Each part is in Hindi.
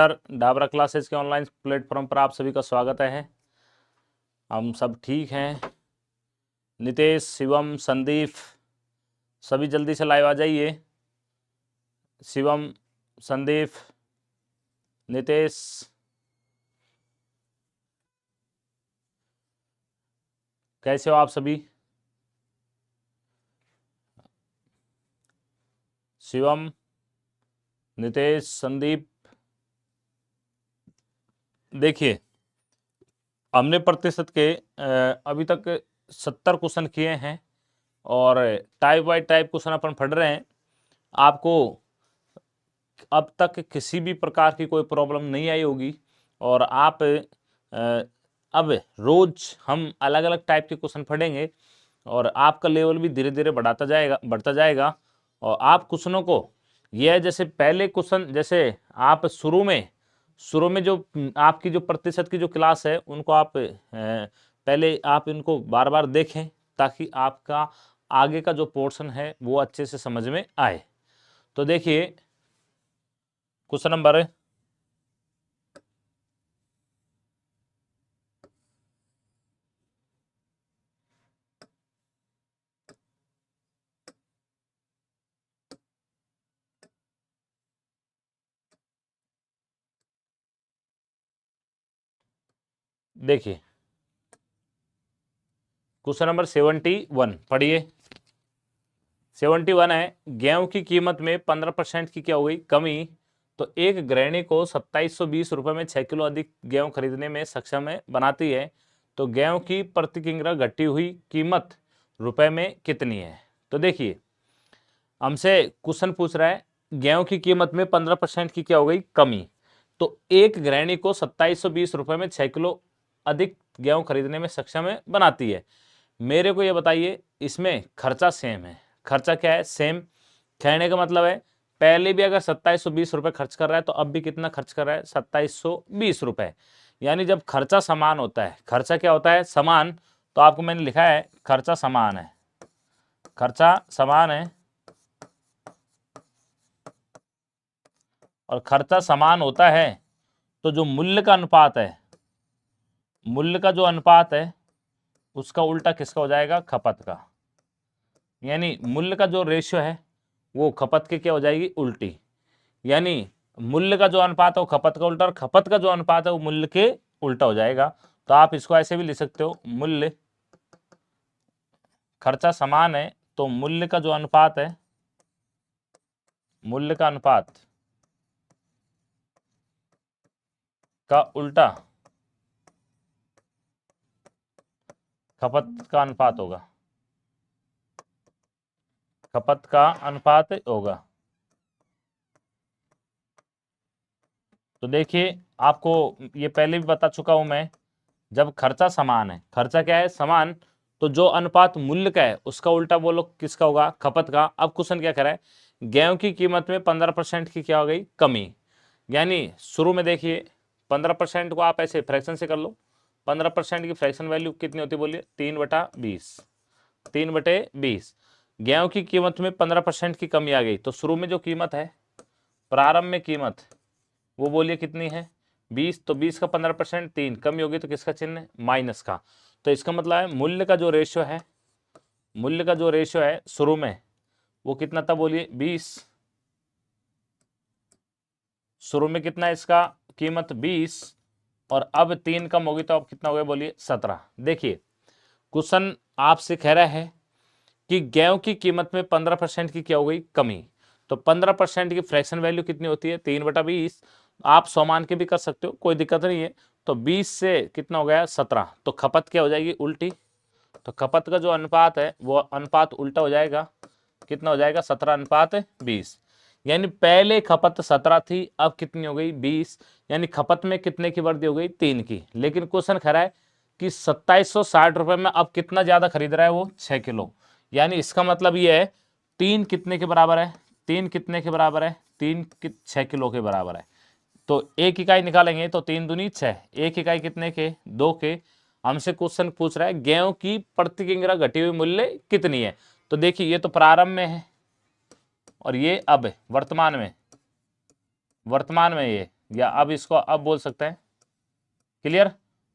डाबरा क्लासेस के ऑनलाइन प्लेटफॉर्म पर आप सभी का स्वागत है। हम सब ठीक हैं। नितेश, शिवम, संदीप, सभी जल्दी से लाइव आ जाइए। शिवम, संदीप, नितेश, कैसे हो आप सभी? शिवम, नितेश, संदीप, देखिए हमने प्रतिशत के अभी तक 70 क्वेश्चन किए हैं और टाइप बाय टाइप क्वेश्चन अपन पढ़ रहे हैं। आपको अब तक किसी भी प्रकार की कोई प्रॉब्लम नहीं आई होगी और आप अब रोज हम अलग अलग टाइप के क्वेश्चन पढ़ेंगे और आपका लेवल भी धीरे धीरे बढ़ता जाएगा। और आप क्वेश्चनों को यह जैसे पहले क्वेश्चन जैसे आप शुरू में जो आपकी जो प्रतिशत की जो क्लास है उनको आप पहले आप इनको बार बार देखें ताकि आपका आगे का जो पोर्शन है वो अच्छे से समझ में आए। तो देखिए क्वेश्चन नंबर देखिए क्वेश्चन नंबर 71 पढ़िए। 71 है, गेहूं की कीमत में 15% की क्या हो गई कमी। तो एक गृहिणी को 2720 रुपए में 6 किलो अधिक गेहूं खरीदने में सक्षम है बनाती है। तो गेहूं की प्रति किलोग्राम घटी हुई कीमत रुपए में कितनी है। तो देखिए हमसे क्वेश्चन पूछ रहा है गेहूं की कीमत में 15% की क्या हो गई कमी। तो एक गृहिणी को 2720 रुपए में 6 किलो अधिक गेहूं खरीदने में सक्षम है बनाती है। मेरे को ये बताइए इसमें खर्चा सेम है। खर्चा क्या है? सेम। कहने का मतलब है पहले भी अगर 2720 रुपए खर्च कर रहा है तो अब भी कितना खर्च कर रहा है? 2720 रुपए। यानी जब खर्चा समान होता है, खर्चा क्या होता है? समान। तो आपको मैंने लिखा है खर्चा समान है, खर्चा समान है और खर्चा समान होता है तो जो मूल्य का अनुपात है, मूल्य का जो अनुपात है उसका उल्टा किसका हो जाएगा? खपत का। यानी मूल्य का जो रेशियो है वो खपत के क्या हो जाएगी? उल्टी। यानी मूल्य का जो अनुपात है वो खपत का उल्टा और खपत का जो अनुपात है वो मूल्य के उल्टा हो जाएगा। तो आप इसको ऐसे भी लिख सकते हो, मूल्य खर्चा समान है तो मूल्य का जो अनुपात है, मूल्य का अनुपात का उल्टा खपत का अनुपात होगा, खपत का अनुपात होगा। तो देखिए आपको ये पहले भी बता चुका हूं मैं, जब खर्चा समान है, खर्चा क्या है? समान, तो जो अनुपात मूल्य का है उसका उल्टा बोलो किसका होगा? खपत का। अब क्वेश्चन क्या करा है? गेहूं की कीमत में 15% की क्या हो गई? कमी। यानी शुरू में देखिए 15% को आप ऐसे फ्रैक्शन से कर लो। 15% की फ्रैक्शन वैल्यू कितनी होती है? बोलिए 3/20। 3/20। गेहूं की कीमत में 15% की कमी आ गई तो शुरू में जो कीमत है, प्रारंभ में कीमत, वो बोलिए कितनी है? 20। तो 20 का 15% 3, कमी होगी तो किसका चिन्ह? माइनस का। तो इसका मतलब है मूल्य का जो रेशियो है, मूल्य का जो रेशियो है शुरू में वो कितना था? बोलिए 20। शुरू में कितना है इसका? कीमत 20 और अब 3 कम होगी तो अब कितना हो गया? बोलिए 17। देखिए क्वेश्चन आपसे कह रहा है कि गेहूं की कीमत में 15% की क्या हो गई? कमी। तो 15% की फ्रैक्शन वैल्यू कितनी होती है? 3/20। आप 100 मान के भी कर सकते हो, कोई दिक्कत नहीं है। तो 20 से कितना हो गया? 17। तो खपत क्या हो जाएगी? उल्टी। तो खपत का जो अनुपात है वो अनुपात उल्टा हो जाएगा। कितना हो जाएगा? 17/20। यानी पहले खपत 17 थी, अब कितनी हो गई? 20। यानी खपत में कितने की वृद्धि हो गई? 3 की। लेकिन क्वेश्चन खरा है कि 2760 रुपए में अब कितना ज्यादा खरीद रहा है? वो 6 किलो। यानी इसका मतलब ये है 3 कितने के बराबर है? 3 कितने के बराबर है? 6 किलो के बराबर है। तो एक इकाई निकालेंगे तो 3 दूनी 6, एक इकाई कितने के? 2 के। हमसे क्वेश्चन पूछ रहा है गेहूं की प्रति किलोग्राम घटी हुई मूल्य कितनी है। तो देखिए ये तो प्रारंभ में है और ये अब वर्तमान में, वर्तमान में ये या अब इसको अब बोल सकते हैं। क्लियर।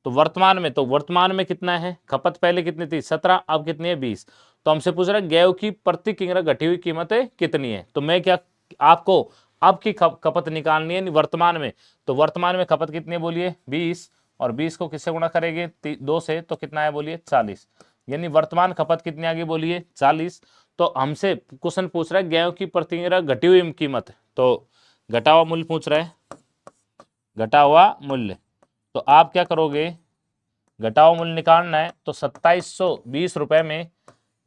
तो वर्तमान में कितना है, खपत पहले कितनी थी 17, अब कितनी है 20। तो हमसे पूछ रहा है गेहूं की प्रति किलोग्राम घटी हुई कीमत कितनी है। तो मैं क्या, आपको अब की खपत निकालनी है वर्तमान में। तो वर्तमान में खपत कितनी है बोलिए 20, और 20 को किससे गुणा करेंगे 2 से, तो कितना है बोलिए 40। यानी वर्तमान खपत कितनी आ गई बोलिए 40। तो हमसे क्वेश्चन पूछ रहा है गेहूं की प्रति किलोग्राम घटी हुई कीमत, तो घटा हुआ मूल्य पूछ रहा है, घटा हुआ मूल्य। तो आप क्या करोगे, घटाओ मूल्य निकालना है तो 2720 रुपए में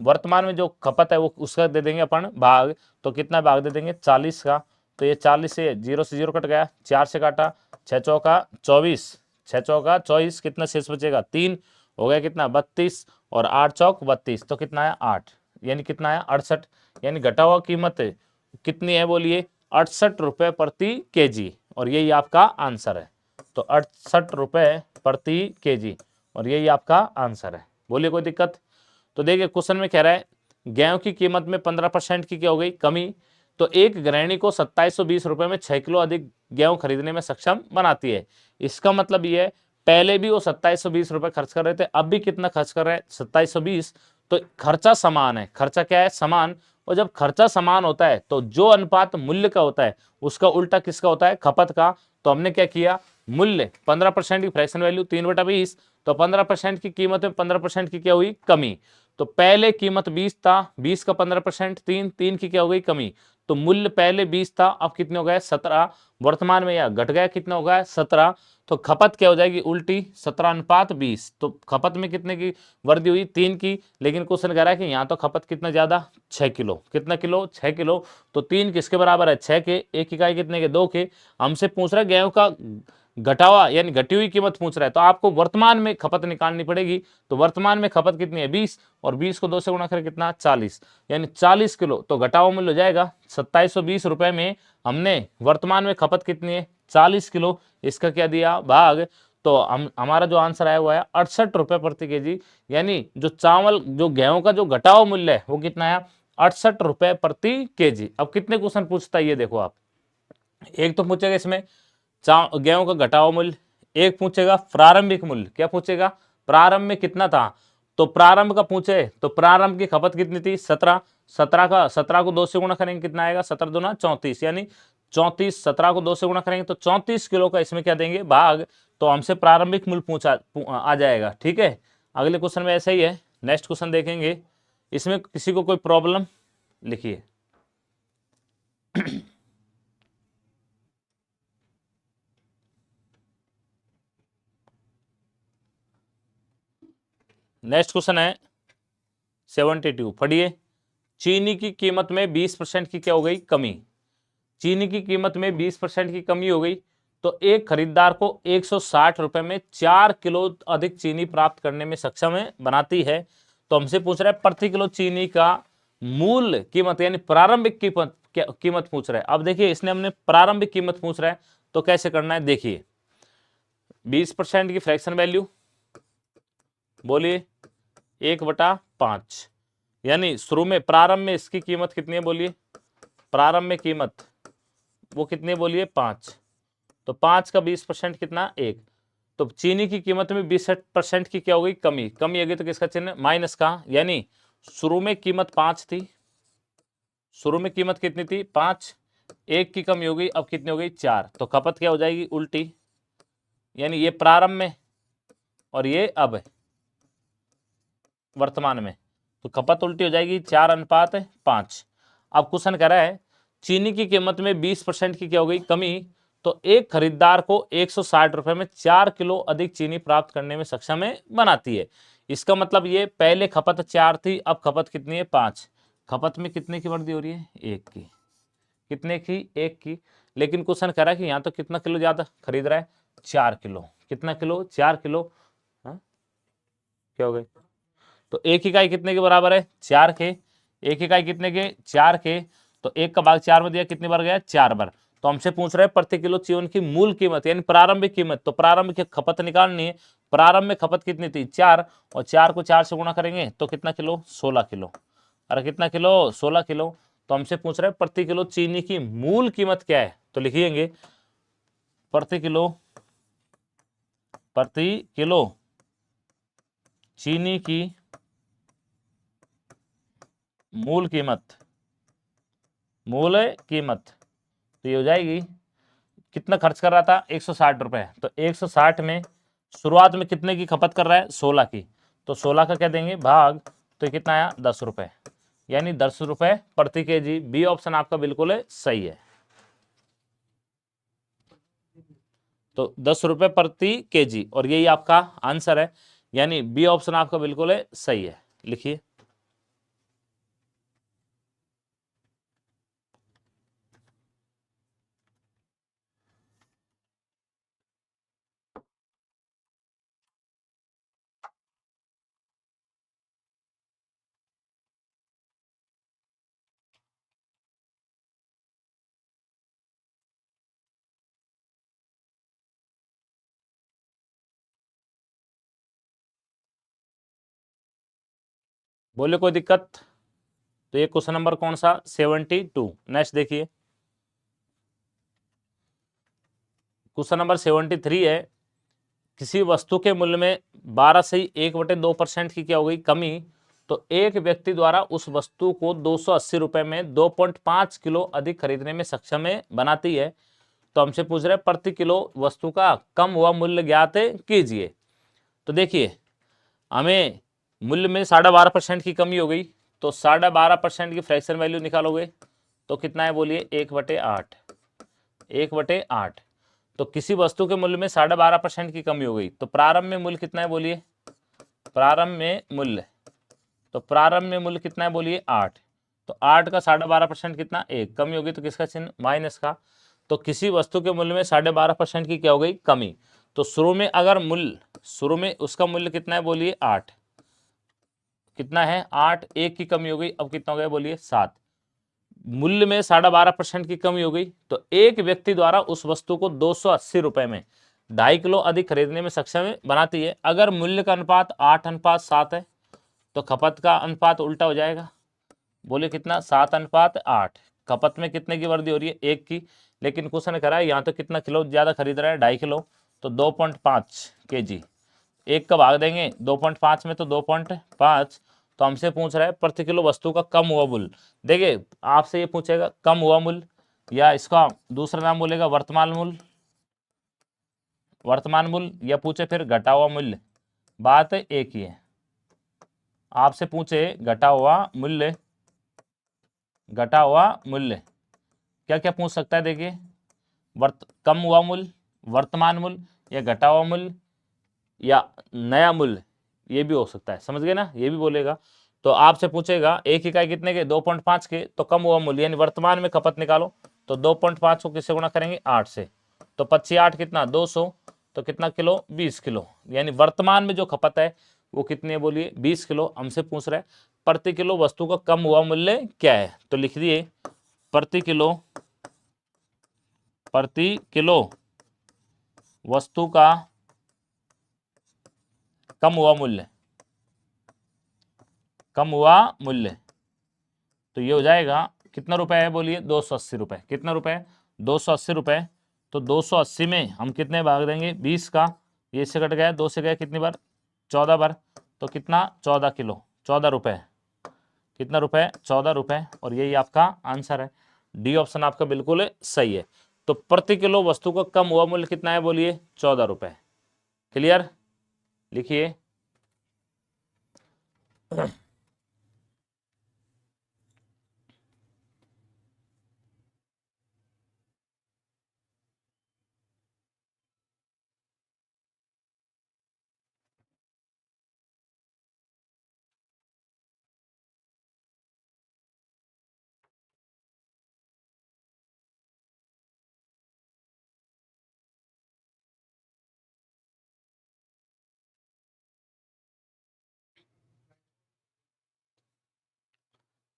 वर्तमान में जो खपत है वो उसका दे देंगे अपन भाग। तो कितना भाग दे देंगे 40 का। तो ये 40 से जीरो कट गया, 4 से काटा, 6 चौका 24, 6 चौका 24, कितना शेष बचेगा 3, हो गया कितना 32, और 8 चौक 32, तो कितना है 8, यानी कितना है 68। यानी घटा हुआ कीमत कितनी है बोलिए 68 रुपये प्रति केजी, और यही आपका आंसर है। तो 68 रुपये प्रति केजी, और यही आपका आंसर है। बोलिए कोई दिक्कत। तो देखिए क्वेश्चन में कह रहा है गेहूं की कीमत में 15% की क्या हो गई कमी, तो एक गृहिणी को 2720 रुपए में 6 किलो अधिक गेहूं खरीदने में सक्षम बनाती है। इसका मतलब ये है पहले भी वो 2720 रुपए खर्च कर रहे थे, अब भी कितना खर्च कर रहे हैं 2720। तो खर्चा समान है, खर्चा क्या है समान, और जब खर्चा समान होता है तो जो अनुपात मूल्य का होता है उसका उल्टा किसका होता है खपत का। तो हमने क्या किया, मूल्य 15% की फ्रैक्शन वैल्यू 3/20, तो 15% की कीमत में 15% की क्या हुई कमी। तो पहले कीमत 20 था, 20 का 15% 3, 3 की क्या हो गई कमी। तो मूल्य पहले 20 था, अब कितने हो गए 17, वर्तमान में यह घट गया, कितना हो गया 17। तो खपत क्या हो जाएगी उल्टी 17/20। तो खपत में कितने की वृद्धि हुई 3 की, लेकिन क्वेश्चन कह रहा है कि यहाँ तो खपत कितना ज्यादा 6 किलो, कितना किलो 6 किलो। तो 3 किसके बराबर है 6 के, एक इकाई कितने के 2 के। हमसे पूछ रहा है गेहूं का घटावा यानी घटी हुई कीमत पूछ रहा है, तो आपको वर्तमान में खपत निकालनी पड़ेगी। तो वर्तमान में खपत कितनी है 20, और 20 को 2 से गुणा करें कितना 40, यानी 40 किलो। तो घटावा मूल्य हो जाएगा 2720 रुपए में हमने वर्तमान में खपत कितनी है 40 किलो, इसका क्या दिया भाग। तो हमारा जो आंसर आया हुआ है 68 रुपए प्रति केजी। यानी जो चावल जो गेहूं का जो घटावा मूल्य है वो कितना है 68 रुपए प्रति केजी। अब कितने क्वेश्चन पूछता है ये देखो आप, एक तो पूछेगा इसमें गेहूं का घटाओ मूल्य, एक पूछेगा प्रारंभिक मूल्य, क्या पूछेगा प्रारंभ में कितना था। तो प्रारंभ का पूछे तो प्रारंभ की खपत कितनी थी 17, 17 को 2 से गुणा करेंगे कितना आएगा 17 दूना 34, यानी 34, 17 को 2 से गुणा करेंगे तो 34 किलो का इसमें क्या देंगे भाग। तो हमसे प्रारंभिक मूल्य पूछा आ जाएगा। ठीक है, अगले क्वेश्चन में ऐसा ही है, नेक्स्ट क्वेश्चन देखेंगे। इसमें किसी को कोई प्रॉब्लम लिखिए। नेक्स्ट क्वेश्चन है 72, पढ़िए। चीनी की कीमत में 20% की क्या हो गई कमी, चीनी की कीमत में 20% की कमी हो गई। तो एक खरीदार को 160 रुपए में 4 किलो अधिक चीनी प्राप्त करने में सक्षम है बनाती है। तो हमसे पूछ रहा है प्रति किलो चीनी का मूल कीमत यानी प्रारंभिक कीमत पूछ रहा है। अब देखिए इसने हमने प्रारंभिक कीमत पूछ रहा है, तो कैसे करना है देखिए 20% की फ्रैक्शन वैल्यू बोलिए 1/5, यानी शुरू में प्रारंभ में इसकी कीमत कितनी है बोलिए, प्रारंभ में कीमत वो कितनी बोलिए 5, तो 5 का 20% कितना 1। तो चीनी की कीमत में 20% की क्या हो गई कमी, कमी आ गई तो किसका चिन्ह माइनस का, यानी शुरू में कीमत 5 थी, शुरू में कीमत कितनी थी 5, 1 की कमी हो गई, अब कितनी हो गई 4। तो खपत क्या हो जाएगी उल्टी, यानी ये प्रारंभ में और ये अब वर्तमान में, तो खपत उल्टी हो जाएगी 4/5। अब क्वेश्चन कह रहा है चीनी की कीमत में 20% की क्या हो गई कमी, तो एक खरीदार को 160 रुपए में 4 किलो अधिक चीनी प्राप्त करने में सक्षम है बनाती है। इसका मतलब ये पहले खपत 4 थी, अब खपत कितनी है 5। खपत में कितने की वृद्धि हो रही है 1 की, कितने की 1 की। लेकिन क्वेश्चन कह रहा है कि यहाँ तो कितना किलो ज्यादा खरीद रहा है 4 किलो, कितना किलो 4 किलो। हाँ क्या हो गई, तो एक इकाई कितने के बराबर है 4 के, एक इकाई कितने के 4 के। तो 1 का भाग 4 में दिया कितनी बार गया 4 बार। तो हमसे पूछ रहे हैं प्रति किलो चीवन की मूल कीमत यानी प्रारंभिक कीमत, तो प्रारंभ की खपत निकालनी है। प्रारंभ में खपत कितनी थी 4, और 4 को 4 से गुणा करेंगे तो कितना किलो 16 किलो, अरे कितना किलो 16 किलो। तो हमसे पूछ रहे हैं प्रति किलो चीनी की मूल कीमत क्या है, तो लिखिएंगे प्रति किलो चीनी की मूल कीमत तो ये हो जाएगी, कितना खर्च कर रहा था 160 रुपए, तो 160 में शुरुआत में कितने की खपत कर रहा है 16 की, तो 16 का क्या देंगे भाग, तो ये कितना आया 10 रुपए, यानी 10 रुपए प्रति केजी। बी ऑप्शन आपका बिल्कुल है सही है। तो 10 रुपए प्रति केजी और यही आपका आंसर है, यानी बी ऑप्शन आपका बिल्कुल है सही है। लिखिए बोले कोई दिक्कत। तो ये क्वेश्चन नंबर कौन सा 72। नेक्स्ट देखिए क्वेश्चन नंबर 73 है, किसी वस्तु के मूल्य में 12 से 1/2% की क्या हो गई कमी, तो एक व्यक्ति द्वारा उस वस्तु को 280 रुपए में 2.5 किलो अधिक खरीदने में सक्षम है बनाती है। तो हमसे पूछ रहे हैं प्रति किलो वस्तु का कम हुआ मूल्य ज्ञात कीजिए। तो देखिए हमें मूल्य में 12.5% की कमी हो गई, तो 12.5% की फ्रैक्शन वैल्यू निकालोगे तो कितना है बोलिए 1/8। 1/8 तो किसी वस्तु के मूल्य में 12.5% की कमी हो गई, तो प्रारंभ में मूल्य कितना है बोलिए, प्रारंभ में मूल्य कितना है बोलिए 8। तो 8 का 12.5% कितना 1, कमी होगी तो किसका चिन्ह माइनस का। तो किसी वस्तु के मूल्य में 12.5% की क्या हो गई कमी, तो शुरू में अगर शुरू में उसका मूल्य कितना है बोलिए 8, कितना है 8, 1 की कमी हो गई, अब कितना हो गया बोलिए 7। मूल्य में 12.5% की कमी हो गई, तो एक व्यक्ति द्वारा उस वस्तु को 280 रुपए में 2.5 किलो अधिक खरीदने में सक्षम बनाती है। अगर मूल्य का अनुपात 8:7 है तो खपत का अनुपात उल्टा हो जाएगा, बोले कितना 7:8। खपत में कितने की वृद्धि हो रही है 1 की, लेकिन क्वेश्चन करा है यहाँ तो कितना किलो ज्यादा खरीद रहा है 2.5 किलो, तो 2.5 केजी। 1 का भाग देंगे 2.5 में तो 2.5, तो हमसे पूछ रहा है प्रति किलो वस्तु का कम हुआ मूल्य। देखिए आपसे ये पूछेगा कम हुआ मूल्य, या इसका दूसरा नाम बोलेगा वर्तमान मूल्य, या पूछे फिर घटा हुआ मूल्य, बात एक ही है। आपसे पूछे घटा हुआ मूल्य क्या क्या पूछ सकता है, देखिए कम हुआ मूल्य, वर्तमान मूल्य, या घटा हुआ मूल्य, या नया मूल्य, ये भी हो सकता है, समझ गए ना, ये भी बोलेगा। तो आपसे पूछेगा एक इकाई कितने के 2.5 के, तो कम हुआ मूल्य यानी वर्तमान में खपत निकालो, तो 2.5 को किससे गुणा करेंगे 8 से, तो 25 8 कितना 200, तो कितना किलो 20 किलो, यानी वर्तमान में जो खपत है वो कितनी है बोलिए 20 किलो। हमसे पूछ रहा है प्रति किलो वस्तु का कम हुआ मूल्य क्या है, तो लिख दिए प्रति किलो वस्तु का कम हुआ मूल्य, तो ये हो जाएगा कितना रुपए है बोलिए 280 रुपए। कितना रुपए 280 रुपए, तो 280 में हम कितने भाग देंगे 20 का, ये से कट गया 2 से गया कितनी बार 14 बार, तो कितना 14 किलो 14 रुपए, कितना रुपए 14 रुपए, और यही आपका आंसर है। डी ऑप्शन आपका बिल्कुल सही है। तो प्रति किलो वस्तु का कम हुआ मूल्य कितना है बोलिए 14 रुपए। क्लियर, लिखिए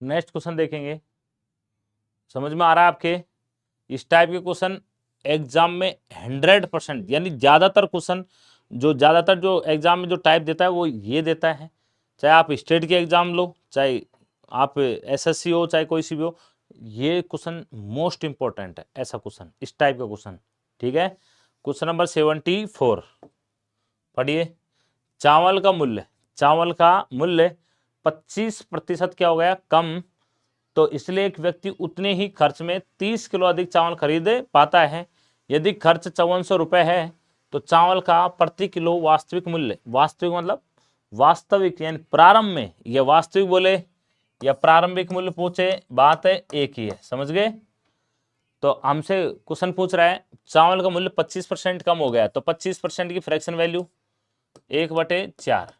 नेक्स्ट क्वेश्चन देखेंगे। समझ में आ रहा है आपके, इस टाइप के क्वेश्चन एग्जाम में 100% यानी ज़्यादातर जो एग्जाम में जो टाइप देता है वो ये देता है, चाहे आप स्टेट के एग्जाम लो, चाहे आप एसएससी हो, चाहे कोई सी भी हो, ये क्वेश्चन मोस्ट इंपॉर्टेंट है, ऐसा क्वेश्चन इस टाइप का क्वेश्चन। ठीक है, क्वेश्चन नंबर 74 पढ़िए। चावल का मूल्य 25% क्या हो गया, कम। तो इसलिए एक व्यक्ति उतने ही खर्च में 30 किलो अधिक चावल खरीद पाता है। यदि खर्च 5400 रुपये है तो चावल का प्रति किलो वास्तविक मूल्य, वास्तविक मतलब वास्तविक यानी प्रारंभ में, यह वास्तविक बोले या प्रारंभिक मूल्य पूछे, बात है एक ही है, समझ गए। तो हमसे क्वेश्चन पूछ रहा है चावल का मूल्य 25% कम हो गया, तो 25% की फ्रैक्शन वैल्यू 1/4,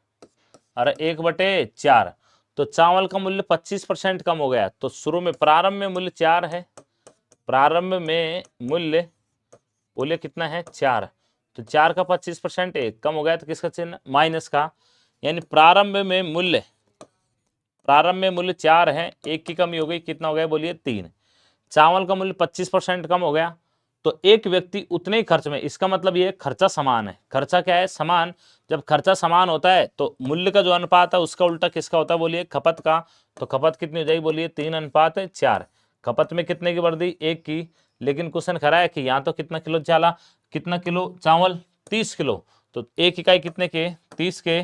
अरे 1/4। तो चावल का मूल्य 25% कम हो गया, तो शुरू में प्रारंभ में मूल्य 4 है, प्रारंभ में मूल्य बोले कितना है 4, तो 4 का 25% कम हो गया, तो किसका चिन्ह, माइनस का। यानी प्रारंभ में मूल्य 4 है, 1 की कमी हो गई, कितना हो गया बोलिए 3। चावल का मूल्य 25% कम हो गया, तो एक व्यक्ति उतने ही खर्च में, इसका मतलब ये खर्चा समान है। खर्चा क्या है, समान। जब खर्चा समान होता है तो मूल्य का जो अनुपात है उसका उल्टा किसका होता है बोलिए, खपत का। तो खपत कितनी हो जाएगी बोलिए 3:4। खपत में कितने की वृद्धि, 1 की। लेकिन क्वेश्चन खरा है कि यहाँ तो कितना किलो चाला, कितना किलो चावल, 30 किलो। तो 1 इकाई कितने के, 30 के।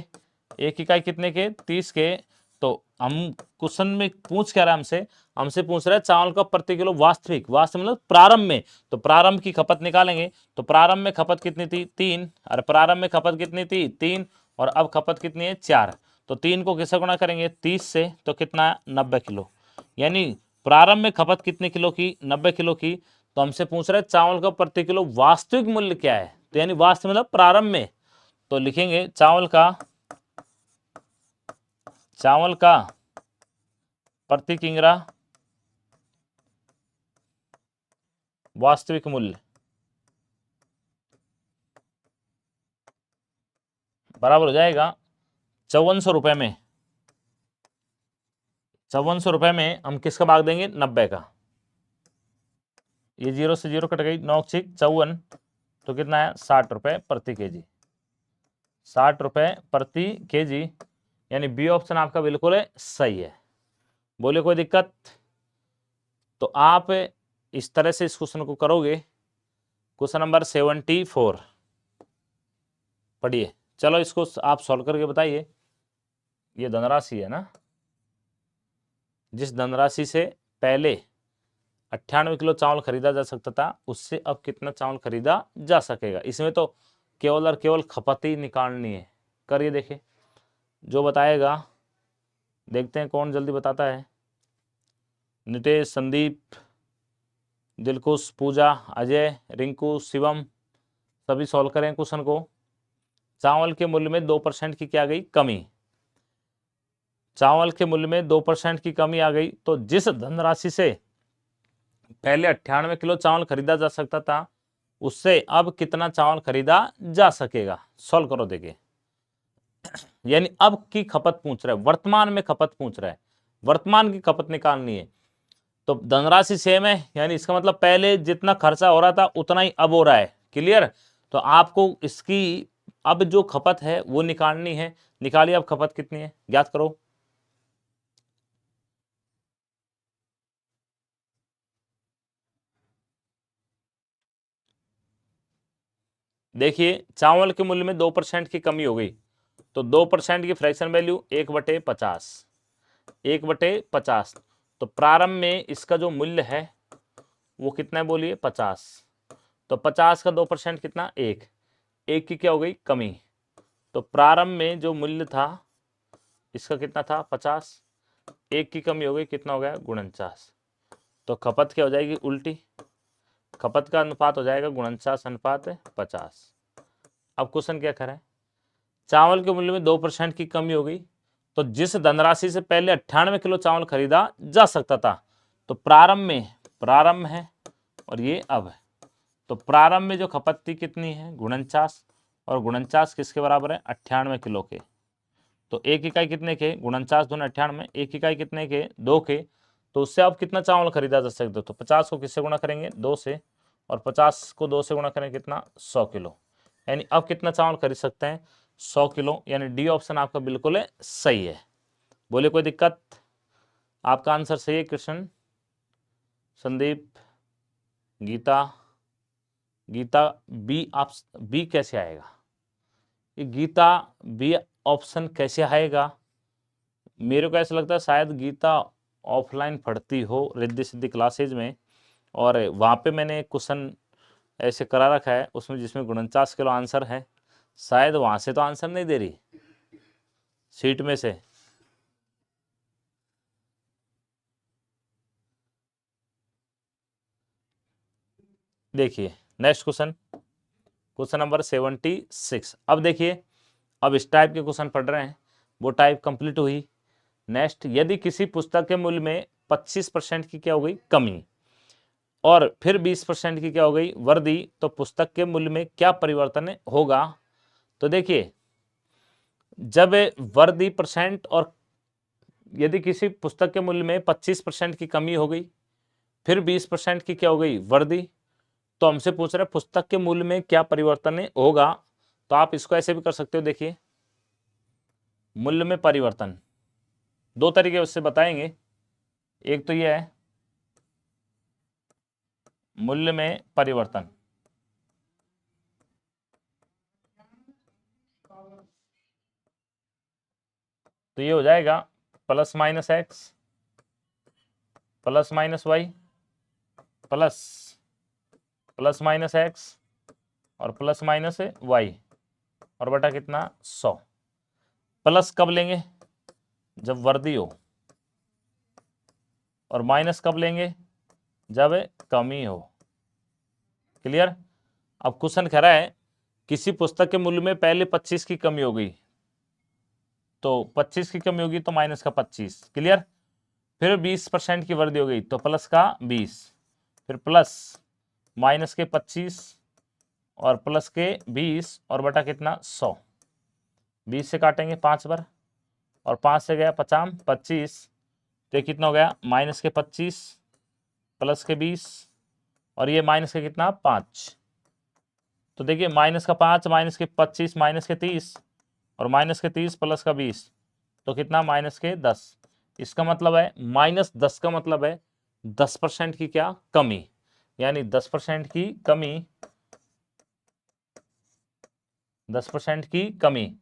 1 इकाई कितने के, 30 के। तो हम क्वेश्चन में पूछ क्या रहा है हमसे पूछ रहा है चावल का प्रति किलो वास्तविक, मतलब प्रारंभ में। तो प्रारंभ की खपत निकालेंगे, तो प्रारंभ में खपत कितनी थी 3, और प्रारंभ में खपत कितनी थी 3, और अब खपत कितनी है 4। तो 3 को किससे गुणा करेंगे 30 से, तो कितना 90 किलो। यानी प्रारंभ में खपत कितने किलो की, 90 किलो की। तो हमसे पूछ रहा है चावल का प्रति किलो वास्तविक मूल्य क्या है, तो यानी वास्तविक मतलब प्रारंभ में। तो लिखेंगे चावल का प्रति किंगरा वास्तविक मूल्य बराबर हो जाएगा 5400 रुपये में। 5400 रुपये में हम किसका भाग देंगे, 90 का। ये 0 से 0 कट गई, 9 6 54, तो कितना है 60 रुपये प्रति केजी। 60 रुपये प्रति केजी, यानी बी ऑप्शन आपका बिल्कुल है सही है। बोले कोई दिक्कत। तो आप इस तरह से इस क्वेश्चन को करोगे। क्वेश्चन नंबर 74 पढ़िए। चलो इसको आप सॉल्व करके बताइए। ये धनराशि है ना, जिस धनराशि से पहले 98 किलो चावल खरीदा जा सकता था, उससे अब कितना चावल खरीदा जा सकेगा। इसमें तो केवल और केवल खपत ही निकालनी है। करिए देखिए, जो बताएगा देखते हैं कौन जल्दी बताता है। नितेश, संदीप, दिलकुश, पूजा, अजय, रिंकू, शिवम, सभी सॉल्व करें क्वेश्चन को। चावल के मूल्य में 2% की क्या गई, कमी। चावल के मूल्य में 2% की कमी आ गई, तो जिस धनराशि से पहले 98 किलो चावल खरीदा जा सकता था, उससे अब कितना चावल खरीदा जा सकेगा। सॉल्व करो देखिए। यानी अब की खपत पूछ रहा है, वर्तमान में खपत पूछ रहा है, वर्तमान की खपत निकालनी है। तो धनराशि सेम है, यानी इसका मतलब पहले जितना खर्चा हो रहा था उतना ही अब हो रहा है। क्लियर। तो आपको इसकी अब जो खपत है वो निकालनी है। निकालिए अब खपत कितनी है, ज्ञात करो। देखिए चावल के मूल्य में 2% की कमी हो गई, तो 2% की फ्रैक्शन वैल्यू 1/50, 1/50। तो प्रारंभ में इसका जो मूल्य है वो कितना है बोलिए 50। तो 50 का 2% कितना, 1 की क्या हो गई कमी। तो प्रारंभ में जो मूल्य था इसका कितना था 50, 1 की कमी हो गई, कितना हो गया 49। तो खपत क्या हो जाएगी उल्टी, खपत का अनुपात हो जाएगा 49:50। अब क्वेश्चन क्या करें, चावल के मूल्य में 2% की कमी हो गई, तो जिस धनराशि से पहले 98 किलो चावल खरीदा जा सकता था, तो प्रारंभ है और ये अब है। तो प्रारंभ में जो खपत थी कितनी है 49, और 49 किसके बराबर है 98 किलो के। तो 1 इकाई कितने के, 49 दूनी 98, 1 इकाई कितने के 2 के। तो उससे अब कितना चावल खरीदा जा सकता है, तो 50 को किससे गुणा करेंगे 2 से, और 50 को 2 से गुणा करेंगे कितना 100 किलो। यानी अब कितना चावल खरीद सकते हैं 100 किलो। यानी डी ऑप्शन आपका बिल्कुल है सही है। बोले कोई दिक्कत। आपका आंसर सही है कृष्ण, संदीप, गीता, गीता बी कैसे आएगा? ये गीता बी ऑप्शन कैसे आएगा? मेरे को ऐसा लगता है शायद गीता ऑफलाइन पढ़ती हो रिद्धि सिद्धि क्लासेज में, और वहाँ पे मैंने क्वेश्चन ऐसे करा रखा है उसमें, जिसमें 49 किलो आंसर है। शायद वहाँ से तो आंसर नहीं दे रही सीट में से। देखिए नेक्स्ट क्वेश्चन, क्वेश्चन नंबर 76। अब देखिए, अब इस टाइप के क्वेश्चन पढ़ रहे हैं, वो टाइप कंप्लीट हुई। नेक्स्ट, यदि किसी पुस्तक के मूल्य में 25% की क्या हो गई कमी, और फिर 20% की क्या हो गई वृद्धि, तो पुस्तक के मूल्य में क्या परिवर्तन होगा? तो देखिए, जब वृद्धि परसेंट, और यदि किसी पुस्तक के मूल्य में 25% की कमी हो गई, फिर 20% की क्या हो गई वृद्धि, तो हमसे पूछ रहे हैं पुस्तक के मूल्य में क्या परिवर्तन होगा। तो आप इसको ऐसे भी कर सकते हो। देखिए, मूल्य में परिवर्तन दो तरीके उससे बताएंगे। एक तो यह है मूल्य में परिवर्तन, तो ये हो जाएगा plus minus x plus minus y plus plus minus x और प्लस माइनस वाई, और बटा कितना 100। प्लस कब लेंगे? जब वृद्धि हो, और माइनस कब लेंगे? जब कमी हो। क्लियर? अब क्वेश्चन कह रहा है किसी पुस्तक के मूल्य में पहले 25 की कमी हो गई, तो 25 की कमी होगी तो माइनस का 25। क्लियर? फिर 20% की वृद्धि हो गई तो प्लस का 20, फिर प्लस माइनस के 25 और प्लस के 20 और बटा कितना 100। 20 से काटेंगे 5 बार, और 5 से गया 50 25, तो ये कितना हो गया माइनस के 25 प्लस के 20 और ये माइनस के कितना 5। तो देखिए माइनस का 5 माइनस के 25 माइनस के 30 और माइनस के 30 प्लस का 20, तो कितना माइनस के 10। इसका मतलब है -10 का मतलब है 10% की क्या कमी, यानी 10% की कमी, 10% की कमी।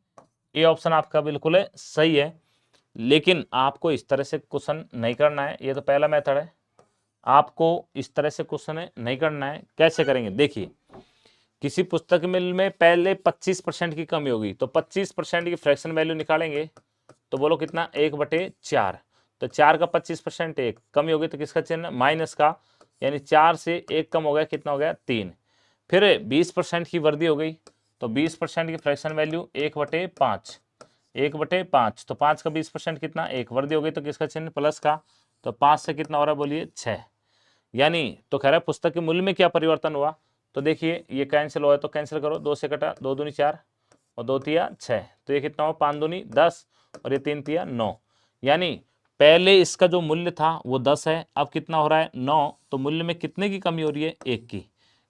ये ऑप्शन आपका बिल्कुल है सही है। लेकिन आपको इस तरह से क्वेश्चन नहीं करना है, ये तो पहला मेथड है। आपको इस तरह से क्वेश्चन नहीं करना है। कैसे करेंगे? देखिए, किसी पुस्तक में पहले 25% की कमी होगी, तो 25% की फ्रैक्शन वैल्यू निकालेंगे, तो बोलो कितना 1/4। तो 4 का 25% 1 कमी होगी, तो किसका चिन्ह माइनस का, यानी 4 से 1 कम हो गया, कितना हो गया 3। फिर 20% की वृद्धि हो गई, तो 20% की फ्रैक्शन वैल्यू 1/5, 1/5, तो 5 का 20% कितना 1, वृद्धि हो गई तो किसका चिन्ह प्लस का, तो 5 से कितना हो रहा है बोलिए 6। यानी तो कह रहा है पुस्तक के मूल्य में क्या परिवर्तन हुआ। तो देखिए ये कैंसिल हुआ है तो कैंसिल करो, 2 से कटा 2 दूनी 4 और 2 तिया 6, तो ये कितना हुआ 5 दूनी 10 और ये 3 तिया 9। यानी पहले इसका जो मूल्य था वो 10 है, अब कितना हो रहा है 9, तो मूल्य में कितने की कमी हो रही है 1 की।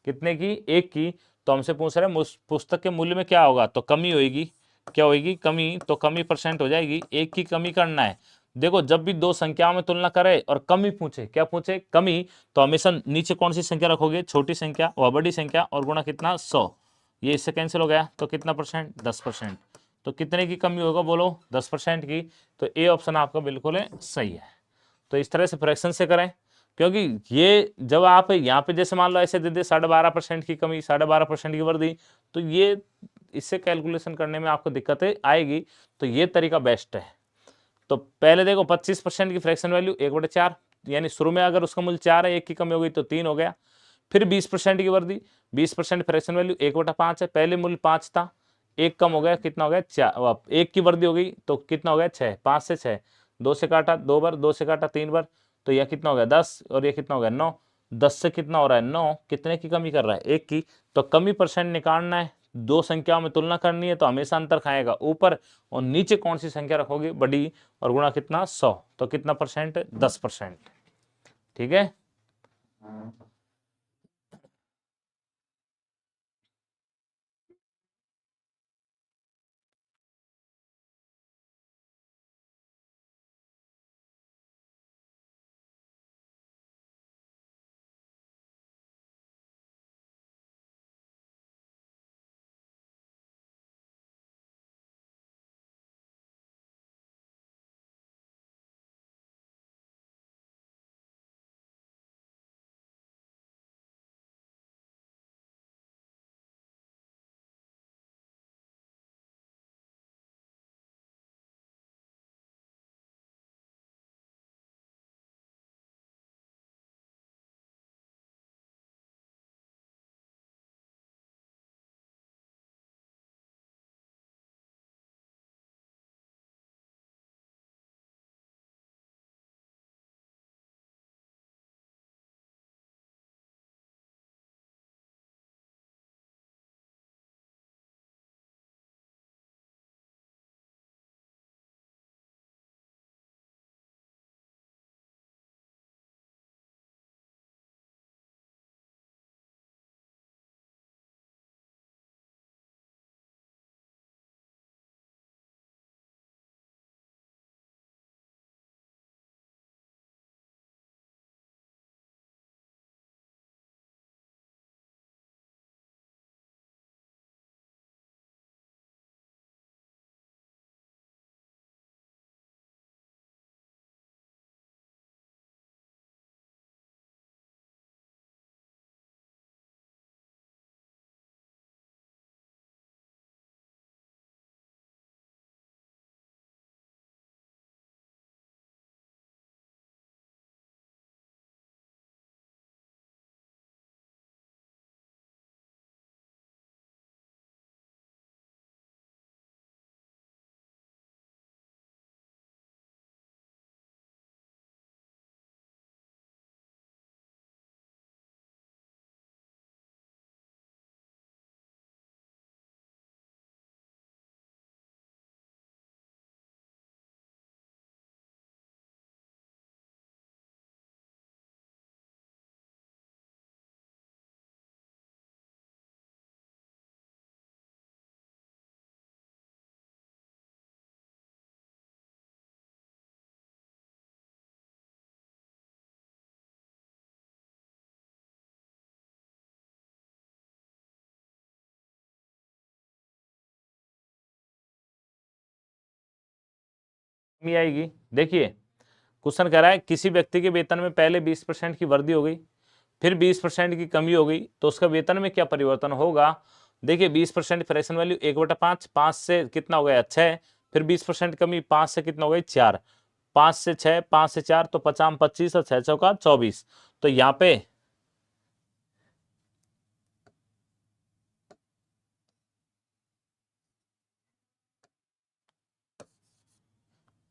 कितने की? 1 की। तो हमसे पूछ रहे हैं पुस्तक के मूल्य में क्या होगा, तो कमी होगी। क्या होगी? कमी। तो कमी परसेंट हो जाएगी, 1 की कमी करना है। देखो जब भी दो संख्याओं में तुलना करे और कमी पूछे, क्या पूछे कमी, तो हमेशा नीचे कौन सी संख्या रखोगे? छोटी संख्या व बड़ी संख्या, और गुणा कितना 100। ये इससे कैंसिल हो गया, तो कितना परसेंट 10%। तो कितने की कमी होगा बोलो 10% की। तो ए ऑप्शन आपका बिल्कुल है सही है। तो इस तरह से फ्रैक्शन से करें, क्योंकि ये जब आप यहाँ पे जैसे मान लो ऐसे दे दे 12.5% की कमी 12.5% की वृद्धि, तो ये इससे कैलकुलेशन करने में आपको दिक्कतें आएगी। तो ये तरीका बेस्ट है। तो पहले देखो 25% की फ्रैक्शन वैल्यू 1/4, यानी शुरू में अगर उसका मूल्य 4 है, 1 की कमी हो गई तो 3 हो गया। फिर 20% की वृद्धि, 20% फ्रैक्शन वैल्यू 1/5 है, पहले मूल्य 5 था, 1 कम हो गया, कितना हो गया 4, 1 की वृद्धि हो गई तो कितना हो गया 6, 5 से 6, 2 से काटा 2 बार, 2 से काटा 3 बार, तो यह कितना हो गया 10 और ये कितना हो गया 9। 10 से कितना हो रहा है 9, कितने की कमी कर रहा है 1 की। तो कमी परसेंट निकालना है, दो संख्याओं में तुलना करनी है, तो हमेशा अंतर खाएगा ऊपर, और नीचे कौन सी संख्या रखोगे बड़ी, और गुणा कितना 100, तो कितना परसेंट 10%। ठीक है। कमी आएगी। देखिए क्वेश्चन कह रहा है किसी व्यक्ति के वेतन में पहले 20% की वृद्धि हो गई, फिर 20% की कमी हो गई, तो उसका वेतन में क्या परिवर्तन होगा। देखिए 20% फ्रैक्शन वैल्यू 1/5, 5 से कितना हो गया 6, फिर 20% कमी 5 से कितना हो गई 4, 5 से 6, 5 से 4 तो 50 25 और 6 चौका 24। तो यहाँ पे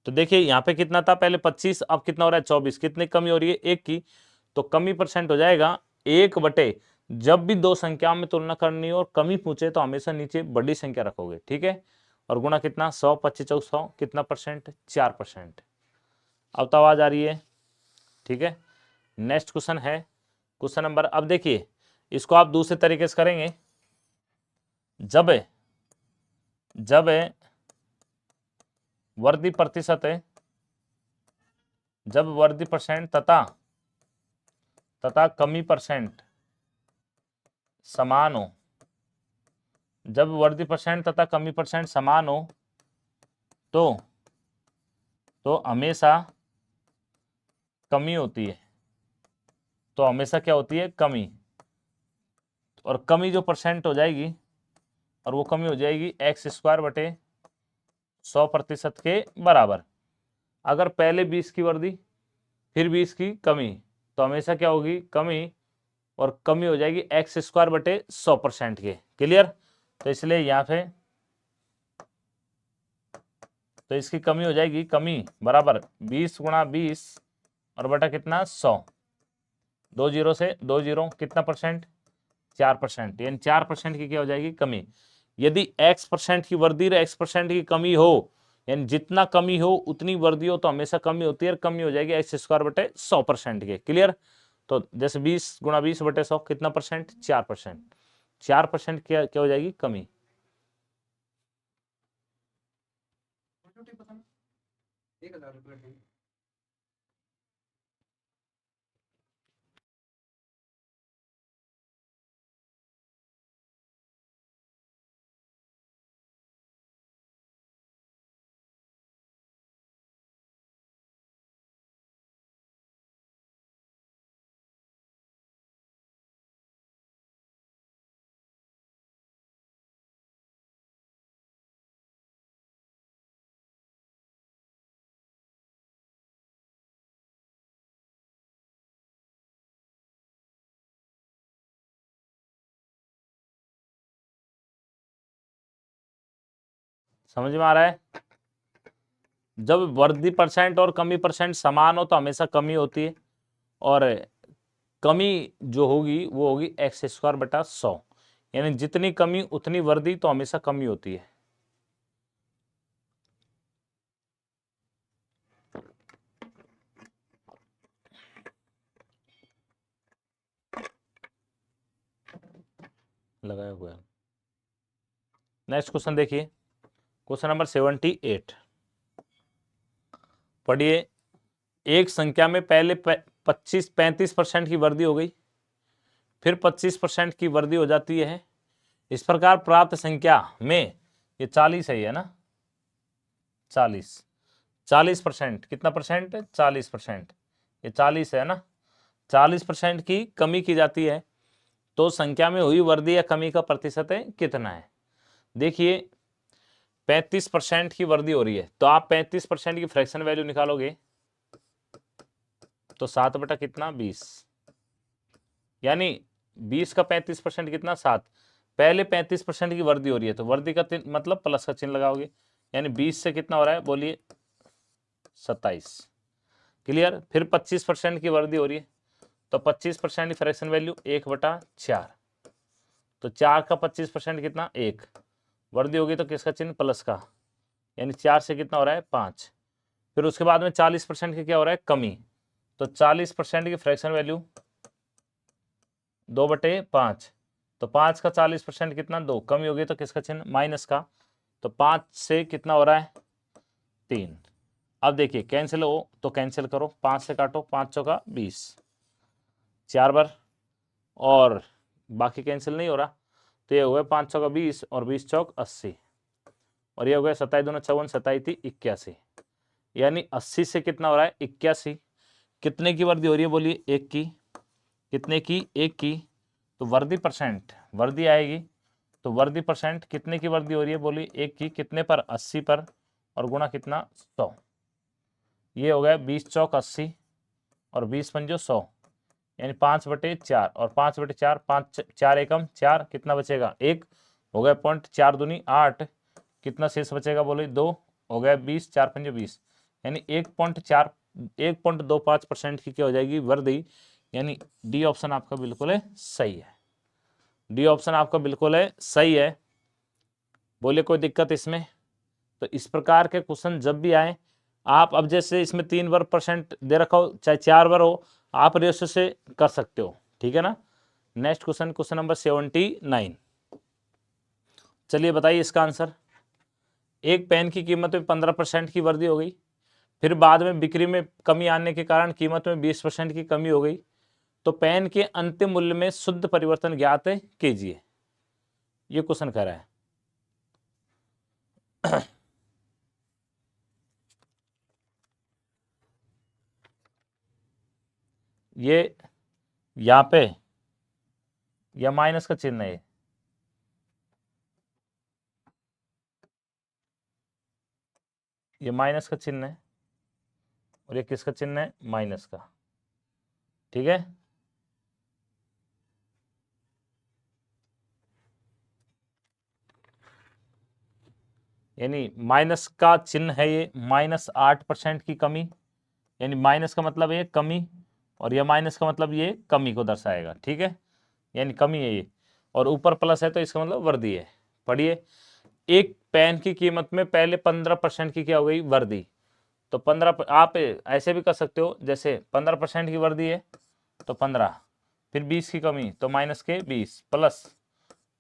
तो देखिए यहाँ पे कितना था पहले 25, अब कितना हो रहा है 24, कितनी कमी हो रही है 1 की, तो कमी परसेंट हो जाएगा 1/, जब भी दो संख्याओं में तुलना करनी हो और कमी पूछे तो हमेशा नीचे बड़ी संख्या रखोगे, ठीक है। और गुणा कितना 100 25 100 कितना परसेंट 4%। अब तो आवाज आ रही है, ठीक है। नेक्स्ट क्वेश्चन है क्वेश्चन नंबर, अब देखिए इसको आप दूसरे तरीके से करेंगे। जब जब वृद्धि प्रतिशत है, जब वृद्धि परसेंट तथा कमी परसेंट समान हो, जब वृद्धि परसेंट तथा कमी परसेंट समान हो तो हमेशा कमी होती है, तो हमेशा क्या होती है कमी। और कमी जो परसेंट हो जाएगी और वो कमी हो जाएगी x² बटे 100% के बराबर। अगर पहले 20 की वृद्धि फिर 20 की कमी, तो हमेशा क्या होगी कमी, और कमी हो जाएगी x² बटे 100% के। क्लियर। तो इसलिए यहाँ पे तो इसकी कमी हो जाएगी कमी बराबर 20 गुणा 20 और बटा कितना 100, 2 जीरो से 2 जीरो कितना परसेंट 4%, यानी 4% की क्या हो जाएगी कमी। यदि x% की वृद्धि और x% की कमी हो, यानी जितना कमी हो उतनी वृद्धि हो, तो हमेशा कमी होती है और कमी हो जाएगी x² बटे 100% के। क्लियर। तो जैसे 20 गुणा 20 बटे 100 कितना परसेंट 4%, 4% क्या क्या हो जाएगी कमी। समझ में आ रहा है। जब वृद्धि परसेंट और कमी परसेंट समान हो तो हमेशा कमी होती है, और कमी जो होगी वो होगी x² बटा 100, यानी जितनी कमी उतनी वृद्धि, तो हमेशा कमी होती है। लगाया हुआ है। नेक्स्ट क्वेश्चन देखिए क्वेश्चन नंबर 78 पढ़िए। एक संख्या में पहले 35% की वृद्धि हो गई, फिर 25% की वृद्धि हो जाती है। इस प्रकार प्राप्त संख्या में ये 40 है ना, 40% कितना परसेंट 40%, ये 40 है ना, 40% की कमी की जाती है, तो संख्या में हुई वृद्धि या कमी का प्रतिशत है कितना है। देखिए 35% की वृद्धि हो रही है, तो आप 35% की फ्रैक्शन वैल्यू निकालोगे तो 7 बटा कितना 20, यानी 20 का 35% कितना 7। पहले 35% की वृद्धि हो रही है, तो वृद्धि का मतलब प्लस का चिन्ह लगाओगे, यानी 20 से कितना हो रहा है बोलिए 27। क्लियर। फिर 25% की वृद्धि हो रही है, तो 25% की फ्रैक्शन वैल्यू 1/4, तो 4 का 25% कितना 1, वृद्धि होगी तो किसका चिन्ह प्लस का, यानी 4 से कितना हो रहा है 5। फिर उसके बाद में 40% की क्या हो रहा है कमी, तो 40% की फ्रैक्शन वैल्यू 2/5, तो 5 का 40% कितना 2, कमी होगी तो किसका चिन्ह माइनस का, तो 5 से कितना हो रहा है 3। अब देखिए कैंसिल हो तो कैंसिल करो, 5 से काटो 5 चौका 20, 4 बार, और बाकी कैंसिल नहीं हो रहा, तो ये हो गया 5 चौका 20 और 20 चौक 80, और ये हो गया 27 दूना 54 27 81। यानी 80 से कितना हो रहा है 81। कितने की वर्दी हो रही है बोलिए, 1 की। कितने की, 1 की। तो वर्दी परसेंट, वर्दी आएगी तो वर्दी परसेंट कितने की वर्दी हो रही है बोलिए, 1 की। कितने पर, 80 पर, और गुणा कितना, 100। ये हो गया 20 चौक 80 और 20 पंजो 100, यानी 5/4 और 5/4, 5 4 एकम 4, कितना बचेगा 1, हो गया पॉइंट। 4 दूनी 8, कितना शेष बचेगा बोले 2, हो गया 20, 4 पंजे 20, यानी 1.25% की क्या हो जाएगी वर्दी। यानी डी ऑप्शन आपका बिल्कुल है सही है। डी ऑप्शन आपका बिल्कुल है सही है। बोले कोई दिक्कत इसमें? तो इस प्रकार के क्वेश्चन जब भी आए, आप अब जैसे इसमें 3 वर्ग परसेंट दे रखा हो चाहे 4 वर्ग हो, आप रेशो से कर सकते हो, ठीक है ना। Next question, question number 79। चलिए बताइए इसका आंसर। एक पेन की कीमत में 15% की वृद्धि हो गई, फिर बाद में बिक्री में कमी आने के कारण कीमत में 20% की कमी हो गई, तो पेन के अंतिम मूल्य में शुद्ध परिवर्तन ज्ञात कीजिए। ये क्वेश्चन कह रहा है। ये यहाँ पे या माइनस का चिन्ह है, ये माइनस का चिन्ह है और ये किसका चिन्ह है, माइनस का, ठीक है। यानी माइनस का चिन्ह है ये, -8% की कमी, यानी माइनस का मतलब ये कमी और ये माइनस का मतलब ये कमी को दर्शाएगा, ठीक है। यानी कमी है ये, और ऊपर प्लस है तो इसका मतलब वृद्धि है। पढ़िए, एक पेन की कीमत में पहले 15% की क्या हो गई वृद्धि, तो 15, आप ऐसे भी कर सकते हो, जैसे 15% की वृद्धि है तो 15, फिर 20 की कमी तो माइनस के 20, प्लस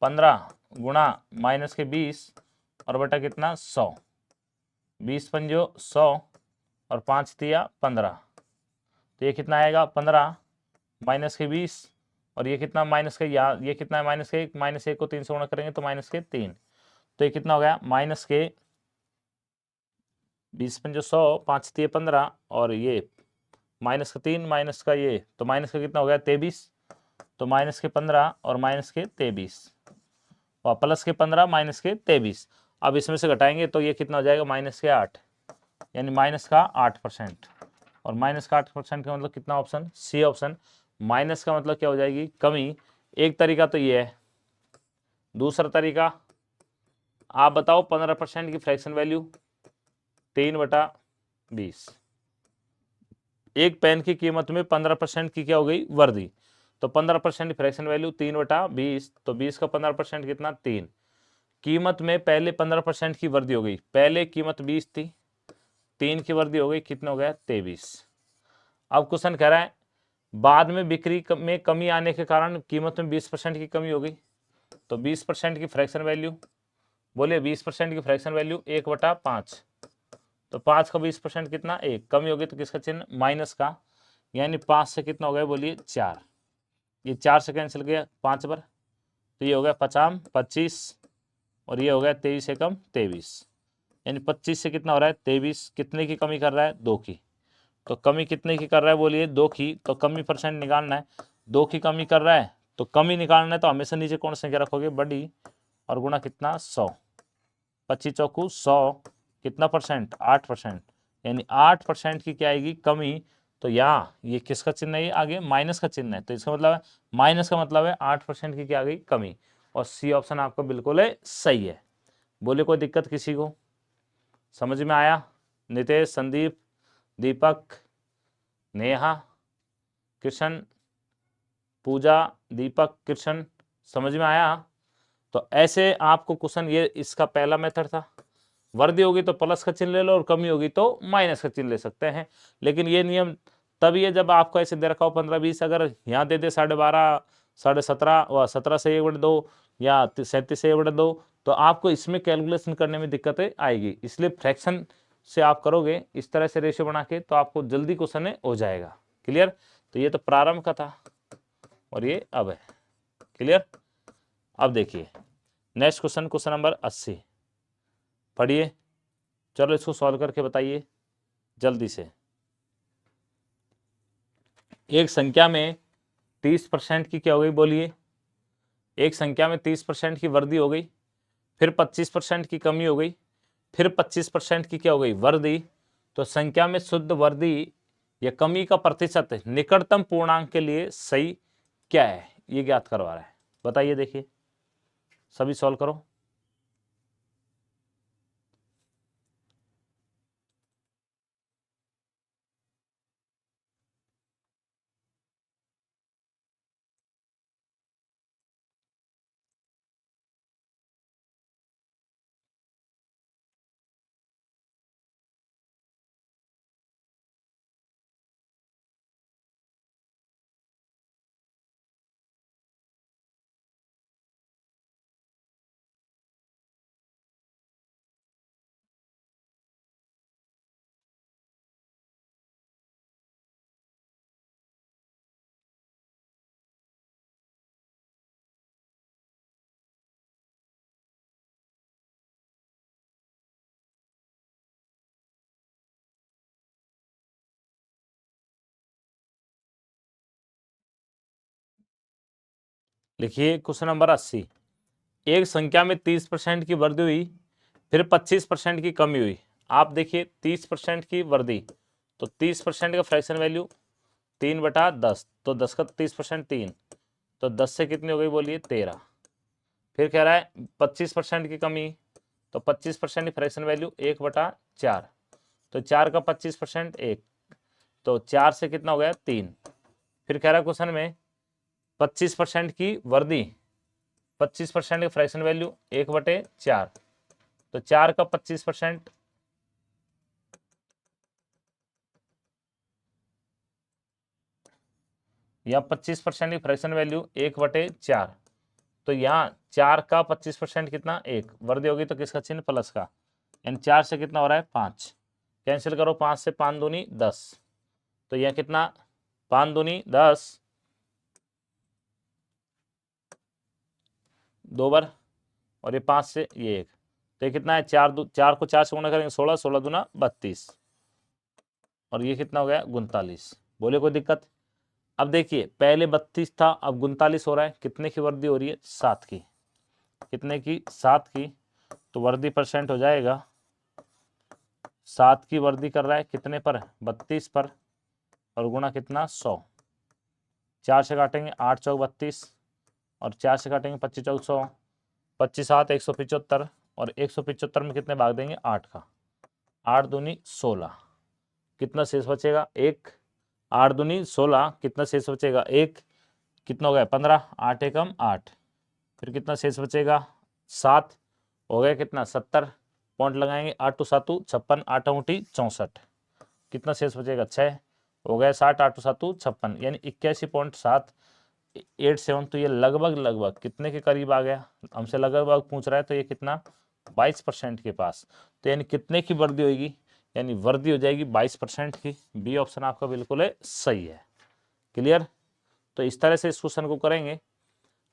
15 गुणा माइनस के 20 और बटा कितना 100, 20 पंजो 100 और 5 तिया 15, तो ये कितना आएगा 15 माइनस के 20 और ये कितना माइनस के, ये कितना है माइनस के 1, -1 को 3 से गुणा करेंगे तो माइनस के 3, तो ये कितना हो गया माइनस के 20 पंजो 100, 5 तिया 15 और ये माइनस का 3 माइनस का ये, तो माइनस का कितना हो गया 23, तो माइनस के 15 और माइनस के 23 और प्लस के 15 माइनस के 23। अब इसमें से घटाएंगे तो ये कितना हो जाएगा माइनस के 8, यानी माइनस का 8%, और माइनस का 8% का मतलब कितना, ऑप्शन सी ऑप्शन। माइनस का मतलब क्या हो जाएगी, कमी। एक तरीका तो ये है, दूसरा तरीका आप बताओ 15% की फ्रैक्शन वैल्यू 3/20। एक पेन की कीमत में 15% की क्या हो गई वृद्धि, तो 15% फ्रैक्शन वैल्यू 3/20, तो 20 का 15% कितना 3। कीमत में पहले 15% की वृद्धि हो गई, पहले कीमत 20 थी, 3 की वृद्धि हो गई, कितना हो गया 23। अब क्वेश्चन कह रहा है बाद में बिक्री में कमी आने के कारण कीमत में 20% की कमी हो गई, तो 20% की फ्रैक्शन वैल्यू, बोलिए 20% की फ्रैक्शन वैल्यू 1/5, तो 5 का 20% कितना 1, कमी होगी तो किसका चिन्ह माइनस का, यानी 5 से कितना हो गया बोलिए 4, ये 4 से कैंसिल गया 5 पर, तो ये हो गया 50 25 और ये हो गया 23 एकम 23, यानी 25 से कितना हो रहा है 23, कितने की कमी कर रहा है 2 की, तो कमी कितने की कर रहा है बोलिए 2 की, तो कमी परसेंट निकालना है, 2 की कमी कर रहा है तो कमी निकालना है, तो हमेशा नीचे कौन संख्या रखोगे बड़ी, और गुणा कितना 100, 25 चौकू 100, कितना परसेंट 8%, यानी 8% की क्या आएगी कमी, तो यहाँ ये किसका चिन्ह है, ये आगे माइनस का चिन्ह है, तो इसका मतलब है माइनस का मतलब है 8% की क्या आ गई कमी, और सी ऑप्शन आपका बिल्कुल है सही है। बोले कोई दिक्कत किसी को, समझ में आया? नितेश, संदीप, दीपक, नेहा, कृष्ण, पूजा, दीपक, कृष्ण, समझ में आया? तो ऐसे आपको क्वेश्चन, ये इसका पहला मेथड था, वृद्धि होगी तो प्लस का चिन्ह ले लो और कमी होगी तो माइनस का चिन्ह ले सकते हैं, लेकिन ये नियम तभी है जब आपको ऐसे दे रखा हो 15-20, अगर यहाँ दे दे 12.5 17.5 व 17 से 1/2 या 37 से 1/2, तो आपको इसमें कैलकुलेशन करने में दिक्कतें आएगी, इसलिए फ्रैक्शन से आप करोगे इस तरह से रेशियो बना के तो आपको जल्दी क्वेश्चन हो जाएगा। क्लियर? तो ये तो प्रारंभ का था और ये अब है। क्लियर? अब देखिए नेक्स्ट क्वेश्चन, क्वेश्चन नंबर 80 पढ़िए, चलो इसको सॉल्व करके बताइए। जल्दी से। एक संख्या में 30% की क्या हो गई बोलिए, एक संख्या में 30% की वृद्धि हो गई, फिर 25% की कमी हो गई, फिर 25% की क्या हो गई वृद्धि। तो संख्या में शुद्ध वृद्धि या कमी का प्रतिशत निकटतम पूर्णांक के लिए सही क्या है, ये ज्ञात करवा रहा है। बताइए, देखिए सभी सॉल्व करो। लिखिए क्वेश्चन नंबर 80। एक संख्या में 30% की वृद्धि हुई, फिर 25% की कमी हुई। आप देखिए 30% की वृद्धि, तो 30% का फ्रैक्शन वैल्यू 3/10, तो 10 का 30% 3, तो 10 से कितनी हो गई बोलिए 13। फिर कह रहा है 25% की कमी, तो 25% की फ्रैक्शन वैल्यू 1/4, तो 4 का 25% 1, तो 4 से कितना हो गया 3। फिर कह रहा है क्वेश्चन में 25% की वृद्धि, 25% की फ्रैक्शन वैल्यू 1/4, तो 4 का 25% या 25% की फ्रैक्शन वैल्यू 1/4, तो यहाँ 4 का 25% कितना 1, वृद्धि होगी तो किसका चिन्ह प्लस का, यानी 4 से कितना हो रहा है 5, कैंसिल करो 5 से 5 दूनी 10, तो यह कितना 5 दूनी 10, 2 बार, और ये 5 से ये 1, तो ये कितना है 4 को 4 से गुणा करेंगे 16, 16 दूना 32, और ये कितना हो गया 39। बोले कोई दिक्कत। अब देखिए पहले 32 था, अब 39 हो रहा है, कितने की वृद्धि हो रही है 7 की, कितने की 7 की, तो वृद्धि परसेंट हो जाएगा 7 की वृद्धि कर रहा है कितने पर 32 पर, और गुणा कितना 100, 4 से काटेंगे 8 चौक 32, और 4 से काटेंगे 25 चौक 100, 25 7 175, और 175 में कितने भाग देंगे 8 का, 8 दूनी 16, कितना शेष बचेगा 1, 8 दूनी 16, कितना शेष बचेगा 1, कितना हो गया 15, 8 एकम 8, फिर कितना शेष बचेगा 7, हो गया कितना 70, पॉइंट लगाएंगे 8 टू 7 56, 8 अंगूठी 64, कितना शेष बचेगा 6, हो गया 60, 8 टू 7 56, यानी 81.787, तो ये लगभग लगभग कितने के करीब आ गया, हमसे लगभग पूछ रहा है, तो ये कितना 22% के पास, तो यानी कितने की वृद्धि होगी, यानी वृद्धि हो जाएगी 22% की। बी ऑप्शन आपका बिल्कुल है सही है। क्लियर। तो इस तरह से इस क्वेश्चन को करेंगे,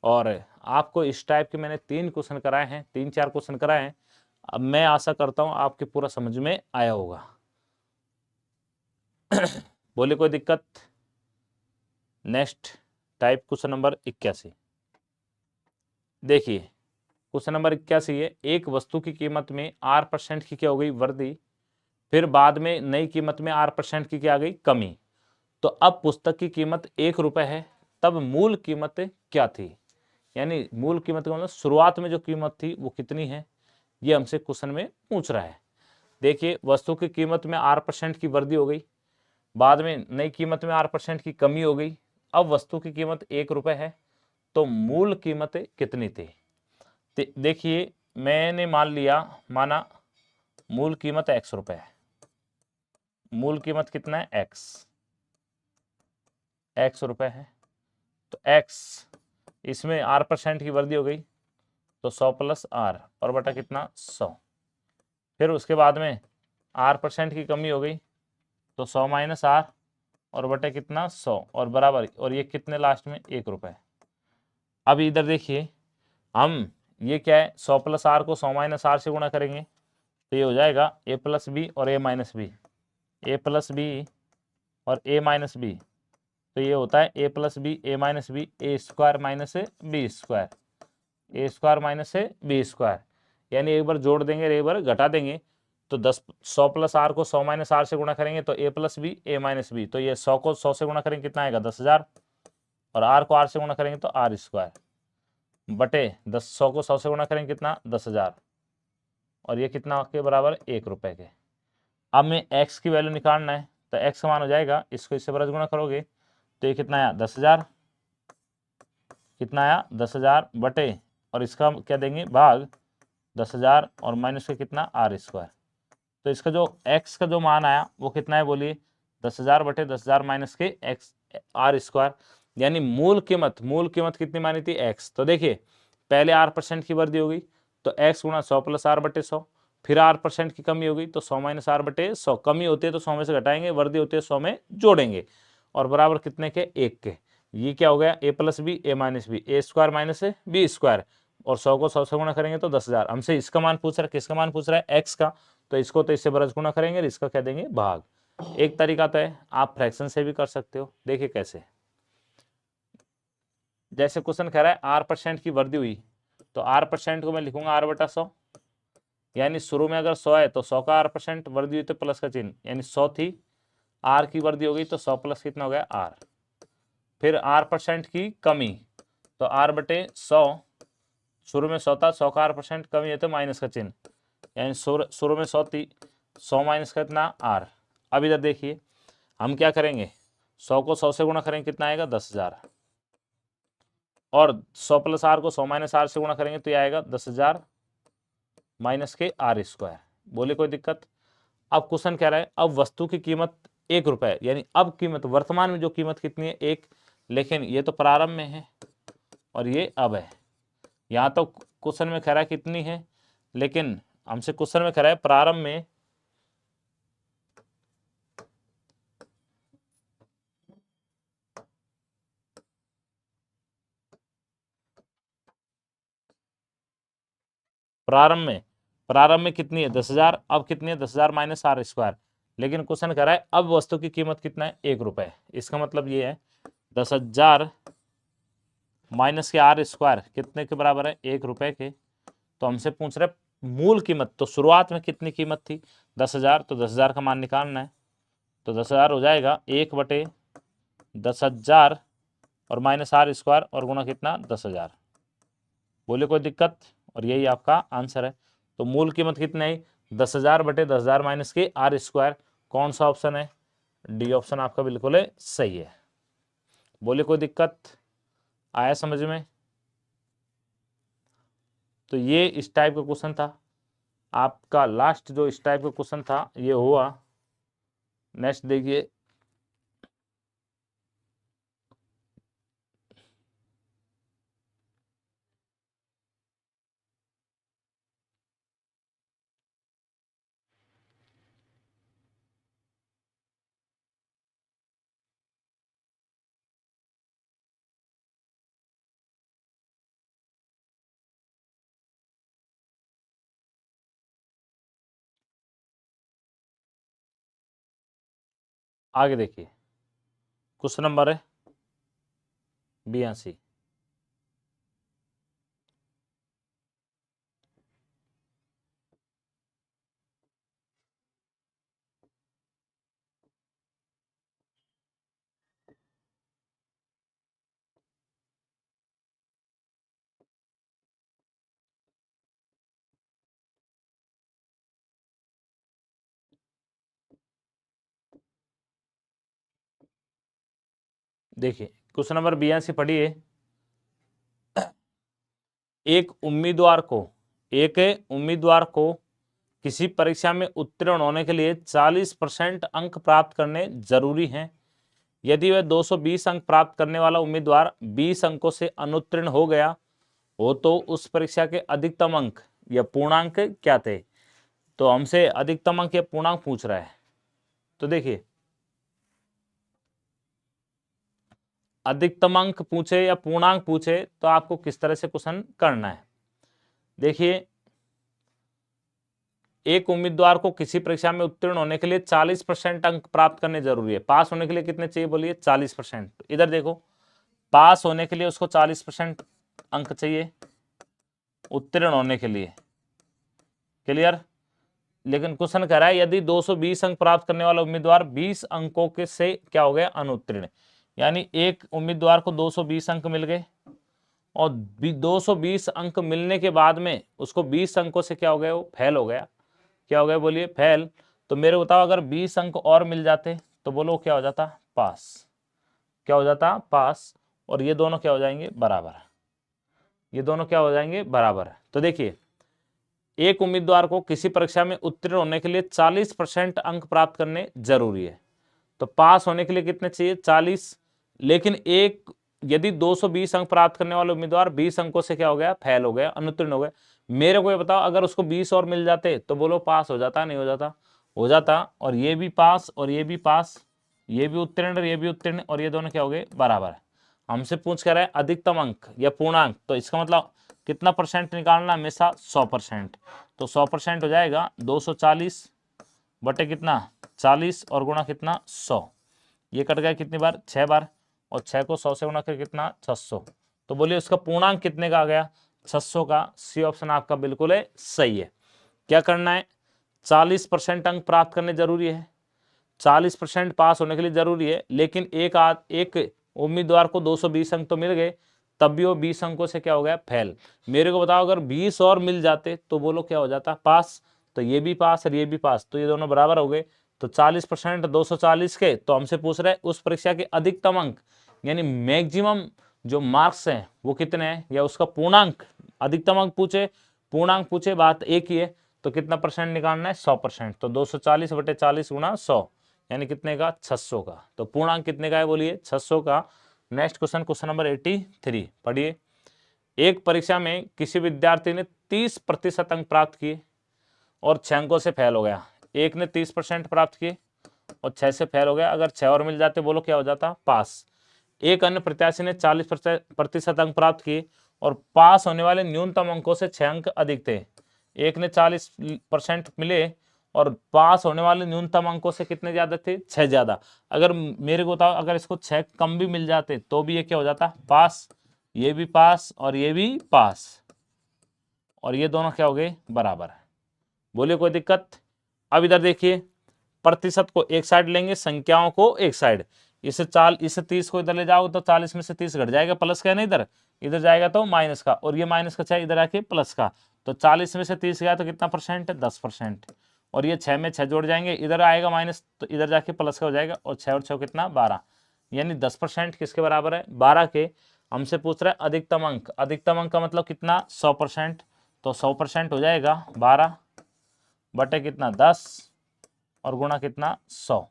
और आपको इस टाइप के मैंने 3 क्वेश्चन कराए हैं, 3-4 क्वेश्चन कराए हैं। अब मैं आशा करता हूं आपके पूरा समझ में आया होगा। बोले कोई दिक्कत। Next type question number 81। देखिए क्वेश्चन नंबर 81 है, एक वस्तु की कीमत में R% की क्या हो गई वृद्धि, फिर बाद में नई कीमत में R% की क्या आ गई कमी। तो अब पुस्तक की कीमत 1 रुपए है, तब मूल कीमत क्या थी, यानी मूल कीमत का मतलब शुरुआत में जो कीमत थी वो कितनी है, ये हमसे क्वेश्चन में पूछ रहा है। देखिए वस्तु की कीमत में R% की वृद्धि हो गई, बाद में नई कीमत में R% की कमी हो गई, अब वस्तु की कीमत 1 रुपए है, तो मूल कीमत कितनी थी। देखिए मैंने माना मूल कीमत X रुपए है, मूल कीमत कितना है X रुपए है, तो X इसमें R% की वृद्धि हो गई, तो 100 प्लस R और बटा कितना 100, फिर उसके बाद में R% की कमी हो गई, तो 100 माइनस R और बटे कितना 100 और बराबर, और ये कितने लास्ट में 1 रुपए। अब इधर देखिए हम ये क्या है 100 प्लस R को 100 माइनस R से गुणा करेंगे, तो ये हो जाएगा A प्लस बी और A minus B, A plus B और ए माइनस बी, तो ये होता है A plus B A minus B, A square minus B square, A square minus B square, यानी एक बार जोड़ देंगे एक बार घटा देंगे, तो 100 प्लस आर को 100 माइनस आर से गुणा करेंगे तो ए plus B A minus B, तो ये 100 को 100 से गुणा करेंगे कितना आएगा 10,000, और आर को आर से गुणा करेंगे तो आर स्क्वायर बटे 100 को 100 से गुणा करेंगे कितना 10,000, और ये कितना के बराबर 1 रुपए के। अब मैं x की वैल्यू निकालना है, तो x का मान हो जाएगा, इसको इससे बरस गुणा करोगे तो ये कितना आया 10,000, कितना आया 10,000 बटे, और इसका क्या देंगे भाग 10,000 और माइनस के कितना आर स्क्वायर, तो इसका जो x का जो मान आया वो कितना है बोलिए 10,000 बटे 10,000 माइनस के x आर स्क्वायर, यानी मूल कीमत कितनी मानी थी x, तो देखिए पहले r% की वृद्धि होगी तो x गुणा 100 प्लस आर बटे 100, फिर r% की कमी होगी तो 100 माइनस आर बटे 100, कमी होती है तो 100 में से घटाएंगे, वृद्धि होती है 100 में जोड़ेंगे, और बराबर कितने के 1 के। ये क्या हो गया ए plus B A minus B, A square minus B square, और 100 को 100 से गुणा करेंगे तो 10,000। हमसे इसका मान पूछ रहा है, किसका मान पूछ रहा है एक्स का, तो इसको तो इससे बरस गुणा करेंगे, इसका क्या देंगे भाग। एक तरीका तो है आप फ्रैक्शन से भी कर सकते हो, देखिए कैसे। जैसे क्वेश्चन कह रहा है r% की वृद्धि हुई, तो r% को मैं लिखूंगा r बटा 100, यानी शुरू में अगर 100 है तो 100 का r% वृद्धि हुई तो प्लस का चिन्ह, यानी 100 थी, r की वृद्धि हो गई तो 100 प्लस कितना हो गया r, फिर r% की कमी तो r बटे 100, शुरू में 100 था, 100 का r% कमी है तो माइनस का चिन्ह, यानी शुरू में 100 थी, 100 माइनस का कितना r। अब इधर देखिए हम क्या करेंगे, 100 को 100 से गुणा करेंगे कितना आएगा 10,000, और 100 प्लस आर को 100 माइनस आर से गुणा करेंगे तो ये आएगा 10,000 माइनस के आर स्क्वायर। बोले कोई दिक्कत। अब क्वेश्चन कह रहा है अब वस्तु की कीमत 1 रुपए, यानी अब कीमत वर्तमान में जो कीमत कितनी है 1, लेकिन ये तो प्रारंभ में है और ये अब है। यहाँ तो क्वेश्चन में कह रहा है कितनी है, लेकिन हमसे क्वेश्चन में कह रहा है प्रारंभ में प्रारंभ में कितनी है 10,000, अब कितनी है 10,000 माइनस आर स्क्वायर, लेकिन क्वेश्चन कह रहा है अब वस्तु की कीमत कितना है 1 रुपए। इसका मतलब ये है 10,000 माइनस के आर स्क्वायर कितने के बराबर है 1 रुपए के। तो हमसे पूछ रहे मूल कीमत, तो शुरुआत में कितनी कीमत थी 10,000, तो 10,000 का मान निकालना है, तो 10,000 हो जाएगा 1 बटे 10,000 और माइनस आर स्क्वायर और गुणा कितना 10,000। बोले कोई दिक्कत, और यही आपका आंसर है। तो मूल कीमत कितनी है 10,000 बटे 10,000 माइनस के आर स्क्वायर। कौन सा ऑप्शन है, डी ऑप्शन आपका बिल्कुल है सही है। बोले कोई दिक्कत, आया समझ में। तो ये इस टाइप का क्वेश्चन था आपका, लास्ट जो इस टाइप का क्वेश्चन था ये हुआ। नेक्स्ट देखिए, आगे देखिए क्वेश्चन नंबर है 82। देखिए क्वेश्चन नंबर 82 पढ़िए। एक उम्मीदवार को किसी परीक्षा में उत्तीर्ण होने के लिए 40% अंक प्राप्त करने जरूरी हैं। यदि वह 220 अंक प्राप्त करने वाला उम्मीदवार 20 अंकों से अनुत्तीर्ण हो गया हो तो उस परीक्षा के अधिकतम अंक या पूर्णांक क्या थे। तो हमसे अधिकतम अंक या पूर्णांक पूछ रहा है। तो देखिए अधिकतम अंक पूछे या पूर्णांक पूछे तो आपको किस तरह से क्वेश्चन करना है। देखिए एक उम्मीदवार को किसी परीक्षा में उत्तीर्ण होने के लिए 40% अंक प्राप्त करने जरूरी है। पास होने के लिए कितने चाहिए बोलिए? 40%। इधर देखो, पास होने के लिए उसको 40% अंक चाहिए उत्तीर्ण होने के लिए। क्लियर? लेकिन क्वेश्चन कह रहा है यदि 220 अंक प्राप्त करने वाला उम्मीदवार 20 अंकों के से क्या हो गया? अनुत्तीर्ण। यानी एक उम्मीदवार को 220 अंक मिल गए और 220 अंक मिलने के बाद में उसको 20 अंकों से क्या हो गया? वो फेल हो गया। क्या हो गया बोलिए? फेल। तो मेरे बताओ, अगर 20 अंक और मिल जाते तो बोलो क्या हो जाता? पास। क्या हो जाता? पास। और ये दोनों क्या हो जाएंगे? बराबर। ये दोनों क्या हो जाएंगे? बराबर। तो देखिए, एक उम्मीदवार को किसी परीक्षा में उत्तीर्ण होने के लिए 40% अंक प्राप्त करने जरूरी है। तो पास होने के लिए कितने चाहिए? 40। लेकिन एक यदि 220 अंक प्राप्त करने वाले उम्मीदवार 20 अंकों से क्या हो गया? फेल हो गया, अनुत्तीर्ण हो गया। मेरे को ये बताओ, अगर उसको 20 और मिल जाते तो बोलो पास हो जाता? नहीं हो जाता? हो जाता। और ये भी पास और ये भी पास, ये भी उत्तीर्ण और ये भी उत्तीर्ण, और ये दोनों क्या हो गए? बराबर। हमसे पूछ कर रहा है अधिकतम अंक या पूर्णांक, तो इसका मतलब कितना परसेंट निकालना? हमेशा 100%। तो 100% हो जाएगा 240 बटे कितना? 40 और गुणा कितना? 100। ये कट गया कितनी बार? 6 बार। और 6 को 100 से गुणा कर कितना? 600। तो बोलिए उसका पूर्णांक कितने का आ गया? 600 का। सी ऑप्शन आपका बिल्कुल है सही है। क्या करना है? 40% अंक प्राप्त करने जरूरी है, 40% पास होने के लिए जरूरी है। लेकिन एक उम्मीदवार को 220 अंक तो मिल गए, तब भी वो 20 अंकों से क्या हो गया? फेल। मेरे को बताओ, अगर 20 और मिल जाते तो बोलो क्या हो जाता? पास। तो ये भी पास और ये भी पास, तो ये दोनों बराबर हो गए। तो 40% 240 के, तो हमसे पूछ रहे उस परीक्षा के अधिकतम अंक यानी मैक्सिमम जो मार्क्स हैं वो कितने हैं, या उसका पूर्णांक। अधिकतम अंक पूछे, पूर्णांक पूछे, बात एक ही है। तो कितना परसेंट निकालना है? 100%। तो 240 बटे 40 गुणा 100 यानी कितने का? 600 का। तो पूर्णांक कितने का है बोलिए? 600 का। नेक्स्ट क्वेश्चन, क्वेश्चन नंबर 83 पढ़िए। एक परीक्षा में किसी विद्यार्थी ने 30% अंक प्राप्त किए और 6 अंकों से फेल हो गया। एक ने 30% प्राप्त किए और 6 से फेल हो गया। अगर 6 और मिल जाते बोलो क्या हो जाता? पास। एक अन्य प्रत्याशी ने 40% अंक प्राप्त किए और पास होने वाले न्यूनतम अंकों से 6 अंक अधिक थे। एक ने 40% मिले और पास होने वाले न्यूनतम अंकों से कितने ज्यादा थे? 6 ज्यादा। अगर मेरे को बताओ, अगर इसको 6 कम भी मिल जाते तो भी ये क्या हो जाता? पास। ये भी पास और ये भी पास, और ये दोनों क्या हो गए? बराबर। बोलिए कोई दिक्कत? अब इधर देखिए, प्रतिशत को एक साइड लेंगे, संख्याओं को एक साइड। इसे 30 को इधर ले जाओगे तो 40 में से 30 घट जाएगा, प्लस का है ना, इधर इधर जाएगा तो माइनस का, और ये माइनस का 6 इधर आके प्लस का। तो 40 में से 30 गया तो कितना परसेंट है? 10%। और ये 6 में 6 जोड़ जाएंगे, इधर आएगा माइनस तो इधर जाके प्लस का हो जाएगा, और 6 और 6 कितना? 12। यानी 10% किसके बराबर है? 12 के। हमसे पूछ रहा है अधिकतम अंक। अधिकतम अंक का मतलब कितना? 100%। तो 100% हो जाएगा 12 बटे कितना? 10 और गुणा कितना? 100।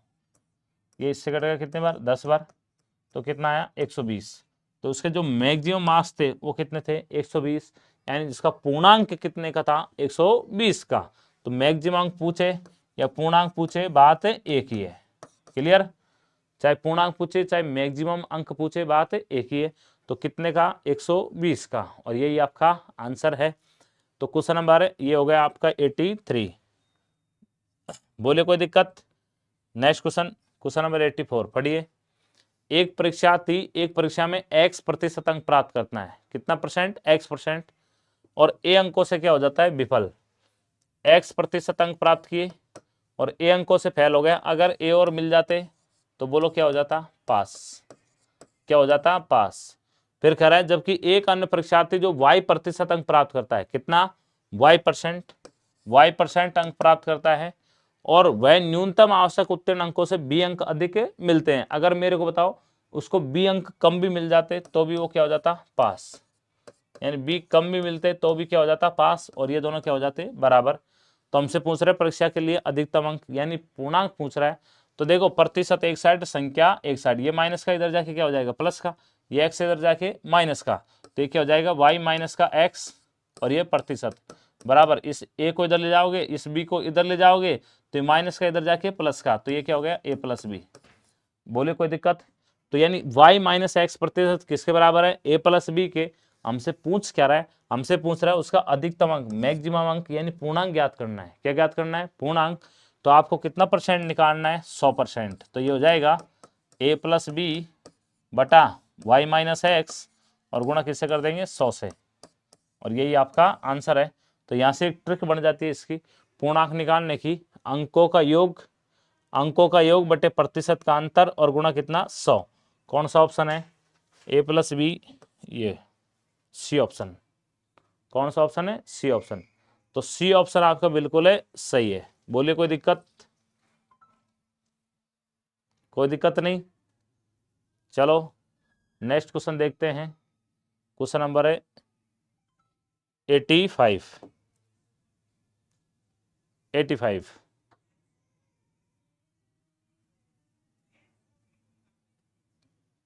ये इससे कटेगा कितने बार? 10 बार। तो कितना आया? 120। तो उसके जो मैक्सिमम मार्क्स थे वो कितने थे? 120। यानी जिसका पूर्णांक कितने का था? 120 का। तो मैक्सिमम अंक पूछे या पूर्णांक पूछे, बात एक ही है। क्लियर? चाहे पूर्णांक पूछे चाहे मैक्सिमम अंक पूछे, बात एक ही है। तो कितने का? 120 का। और यही आपका आंसर है। तो क्वेश्चन नंबर ये हो गया आपका 83। बोले कोई दिक्कत? नेक्स्ट क्वेश्चन, क्वेश्चन नंबर 84 पढ़िए। एक परीक्षार्थी एक परीक्षा में x% अंक प्राप्त करना है। कितना परसेंट? x%। और a अंकों से क्या हो जाता है? विफल। x% अंक प्राप्त किए और a अंकों से फेल हो गया। अगर a और मिल जाते तो बोलो क्या हो जाता? पास। क्या हो जाता? पास। फिर कह रहा है जबकि एक अन्य परीक्षार्थी जो y% अंक प्राप्त करता है, कितना? y% अंक प्राप्त करता है और वह न्यूनतम आवश्यक उत्तीर्ण अंकों से b अंक अधिक मिलते हैं। अगर मेरे को बताओ उसको b अंक कम भी मिल जाते तो भी वो क्या हो जाता? पास। यानी b कम भी मिलते तो भी क्या हो जाता? पास। और ये दोनों क्या हो जाते? बराबर। तो हमसे पूछ रहे परीक्षा के लिए अधिकतम अंक यानी पूर्णांक पूछ रहा है। तो देखो, प्रतिशत एक साइड, संख्या एक साइड। ये माइनस का इधर जाके क्या हो जाएगा? प्लस का। ये x इधर जाके माइनस का। तो ये क्या हो जाएगा? y माइनस का x और ये प्रतिशत बराबर। इस a को इधर ले जाओगे, इस b को इधर ले जाओगे तो माइनस का इधर जाके प्लस का। तो ये क्या हो गया? a plus B. बोले कोई दिक्कत? तो यानी y माइनस एक्स प्रतिशत किसके बराबर है? a प्लस बी के। हमसे पूछ क्या रहा है, हमसे पूछ रहा है उसका अधिकतम अंक, मैक्सिमम अंक यानी पूर्णांक ज्ञात करना है। क्या ज्ञात करना है? पूर्णांक। तो आपको कितना परसेंट निकालना है? 100%। तो ये हो जाएगा a प्लस बी बटा y माइनस एक्स और गुणा किससे कर देंगे? 100 से। और यही आपका आंसर है। तो यहाँ से एक ट्रिक बन जाती है इसकी, पूर्णांक निकालने की, अंकों का योग बटे प्रतिशत का अंतर और गुणा कितना? 100। कौन सा ऑप्शन है? a प्लस बी, ये सी ऑप्शन। कौन सा ऑप्शन है? C option. तो सी ऑप्शन आपका बिल्कुल है सही है। बोलिए कोई दिक्कत? कोई दिक्कत नहीं। चलो नेक्स्ट क्वेश्चन देखते हैं। क्वेश्चन नंबर है 85।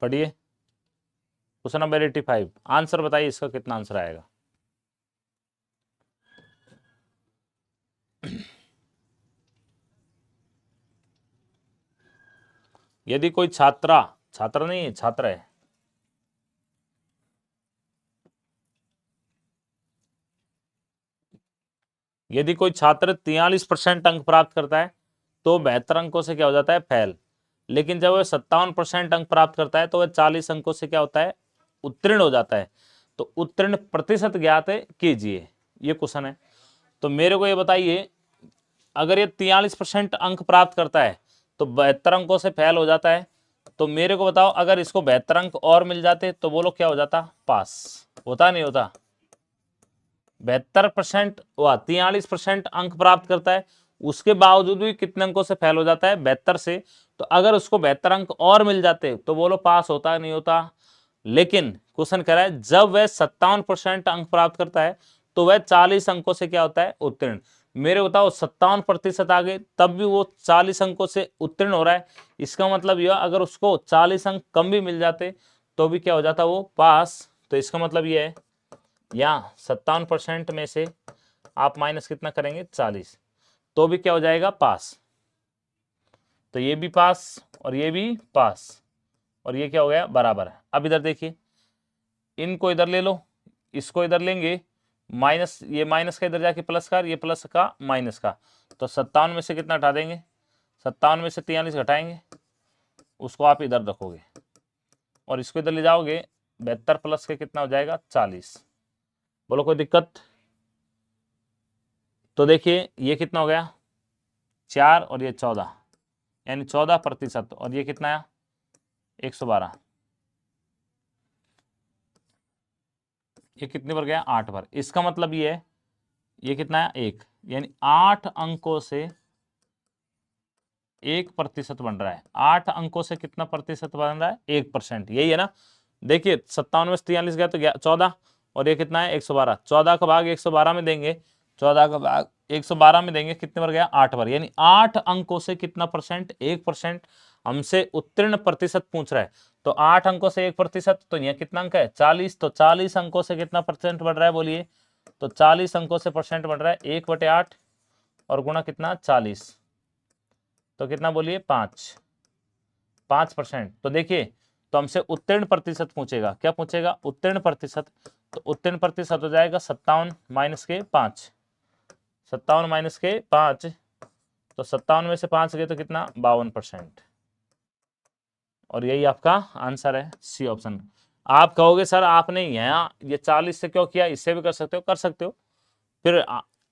पढ़िए क्वेश्चन नंबर 85। आंसर बताइए इसका कितना आंसर आएगा। यदि कोई छात्र नहीं है, छात्र है, यदि कोई छात्र 43% अंक प्राप्त करता है तो 72 अंकों से क्या हो जाता है? फेल। लेकिन जब वह 57% अंक प्राप्त करता है तो वह 40 अंकों से क्या होता है? उत्तीर्ण हो जाता है। तो उत्तीर्ण प्रतिशत ज्ञात कीजिए, ये क्वेश्चन है। तो मेरे को ये बताइए, अगर ये 43% अंक प्राप्त करता है तो 72 अंकों से फेल हो जाता है, तो मेरे को बताओ अगर इसको 72 अंक और मिल जाते तो बोलो क्या हो जाता? पास होता नहीं होता? 72% हुआ, 43% अंक प्राप्त करता है, उसके बावजूद भी कितने अंकों से फेल हो जाता है? 72 से। तो अगर उसको 72 अंक और मिल जाते तो बोलो पास होता नहीं होता? लेकिन क्वेश्चन कह रहा है जब वह 57% अंक प्राप्त करता है तो वह 40 अंकों से क्या होता है? उत्तीर्ण। मेरे बताओ 57% आ गए तब भी वो 40 अंकों से उत्तीर्ण हो रहा है। इसका मतलब यह अगर उसको 40 अंक कम भी मिल जाते तो भी क्या हो जाता? वो पास। तो इसका मतलब यह है, या 57% में से आप माइनस कितना करेंगे? 40, तो भी क्या हो जाएगा? पास। तो ये भी पास और ये भी पास और ये क्या हो गया? बराबर है। अब इधर देखिए, इनको इधर ले लो, इसको इधर लेंगे, माइनस, ये माइनस का इधर जाके प्लस का, ये प्लस का माइनस का। तो 57 में से कितना हटा देंगे? 57 में से 43 घटाएंगे, उसको आप इधर रखोगे और इसको इधर ले जाओगे, 72 प्लस के कितना हो जाएगा? 40। बोलो कोई दिक्कत? तो देखिए ये कितना हो गया? 4 और ये 14, यानी 14%। और ये कितना है? 112। ये कितने पर गया? 8 पर। इसका मतलब ये है, ये कितना है? 1, यानी 8 अंकों से 1% बन रहा है। 8 अंकों से कितना प्रतिशत बन रहा है? 1%। यही है ना? देखिए 57 में से 43 गया तो 14 और ये कितना है? 112। 14 का भाग 112 में देंगे, 14 का भाग 112 में देंगे, कितने पर गया? 8 पर। यानी 8 अंकों से कितना परसेंट? 1%। हमसे उत्तीर्ण प्रतिशत पूछ रहा है, तो 8 अंकों से 1%, तो यह कितना अंक है? 40। तो 40 अंकों से कितना परसेंट बढ़ रहा है? बोलिए। तो 40 अंकों से परसेंट बढ़ रहा है 1/8 और गुणा कितना? 40, तो कितना बोलिए? 5%। तो देखिए, तो हमसे उत्तीर्ण प्रतिशत पूछेगा। क्या पूछेगा? उत्तीर्ण प्रतिशत। तो उत्तीर्ण प्रतिशत हो जाएगा 57 माइनस के 5, 57 माइनस के 5। तो 57 में से 5 गए तो कितना? 52%। और यही आपका आंसर है, सी ऑप्शन। आप कहोगे सर आपने यहाँ ये 40 से क्यों किया? इससे भी कर सकते हो, कर सकते हो। फिर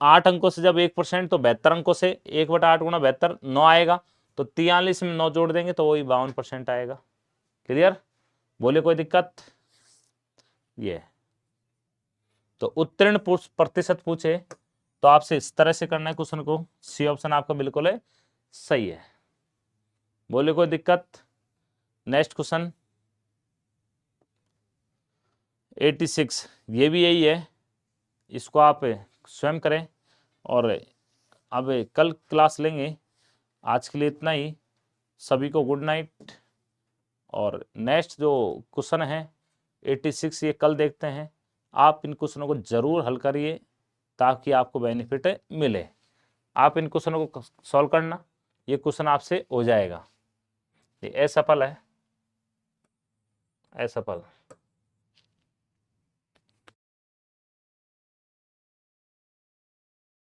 8 अंकों से जब 1%, तो 72 अंकों से 1/8 गुणा 72, 9 आएगा। तो 43 में 9 जोड़ देंगे तो वही 52% आएगा। क्लियर? बोले कोई दिक्कत? ये तो उत्तीर्ण प्रतिशत पूछे तो आपसे इस तरह से करना है क्वेश्चन को। सी ऑप्शन आपका बिल्कुल है सही है। बोले कोई दिक्कत? नेक्स्ट क्वेश्चन 86, ये भी यही है। इसको आप स्वयं करें और अब कल क्लास लेंगे। आज के लिए इतना ही। सभी को गुड नाइट। और नेक्स्ट जो क्वेश्चन है 86, ये कल देखते हैं। आप इन क्वेश्चनों को जरूर हल करिए ताकि आपको बेनिफिट मिले। आप इन क्वेश्चनों को सॉल्व करना, ये क्वेश्चन आपसे हो जाएगा। ये असफल है, असफल।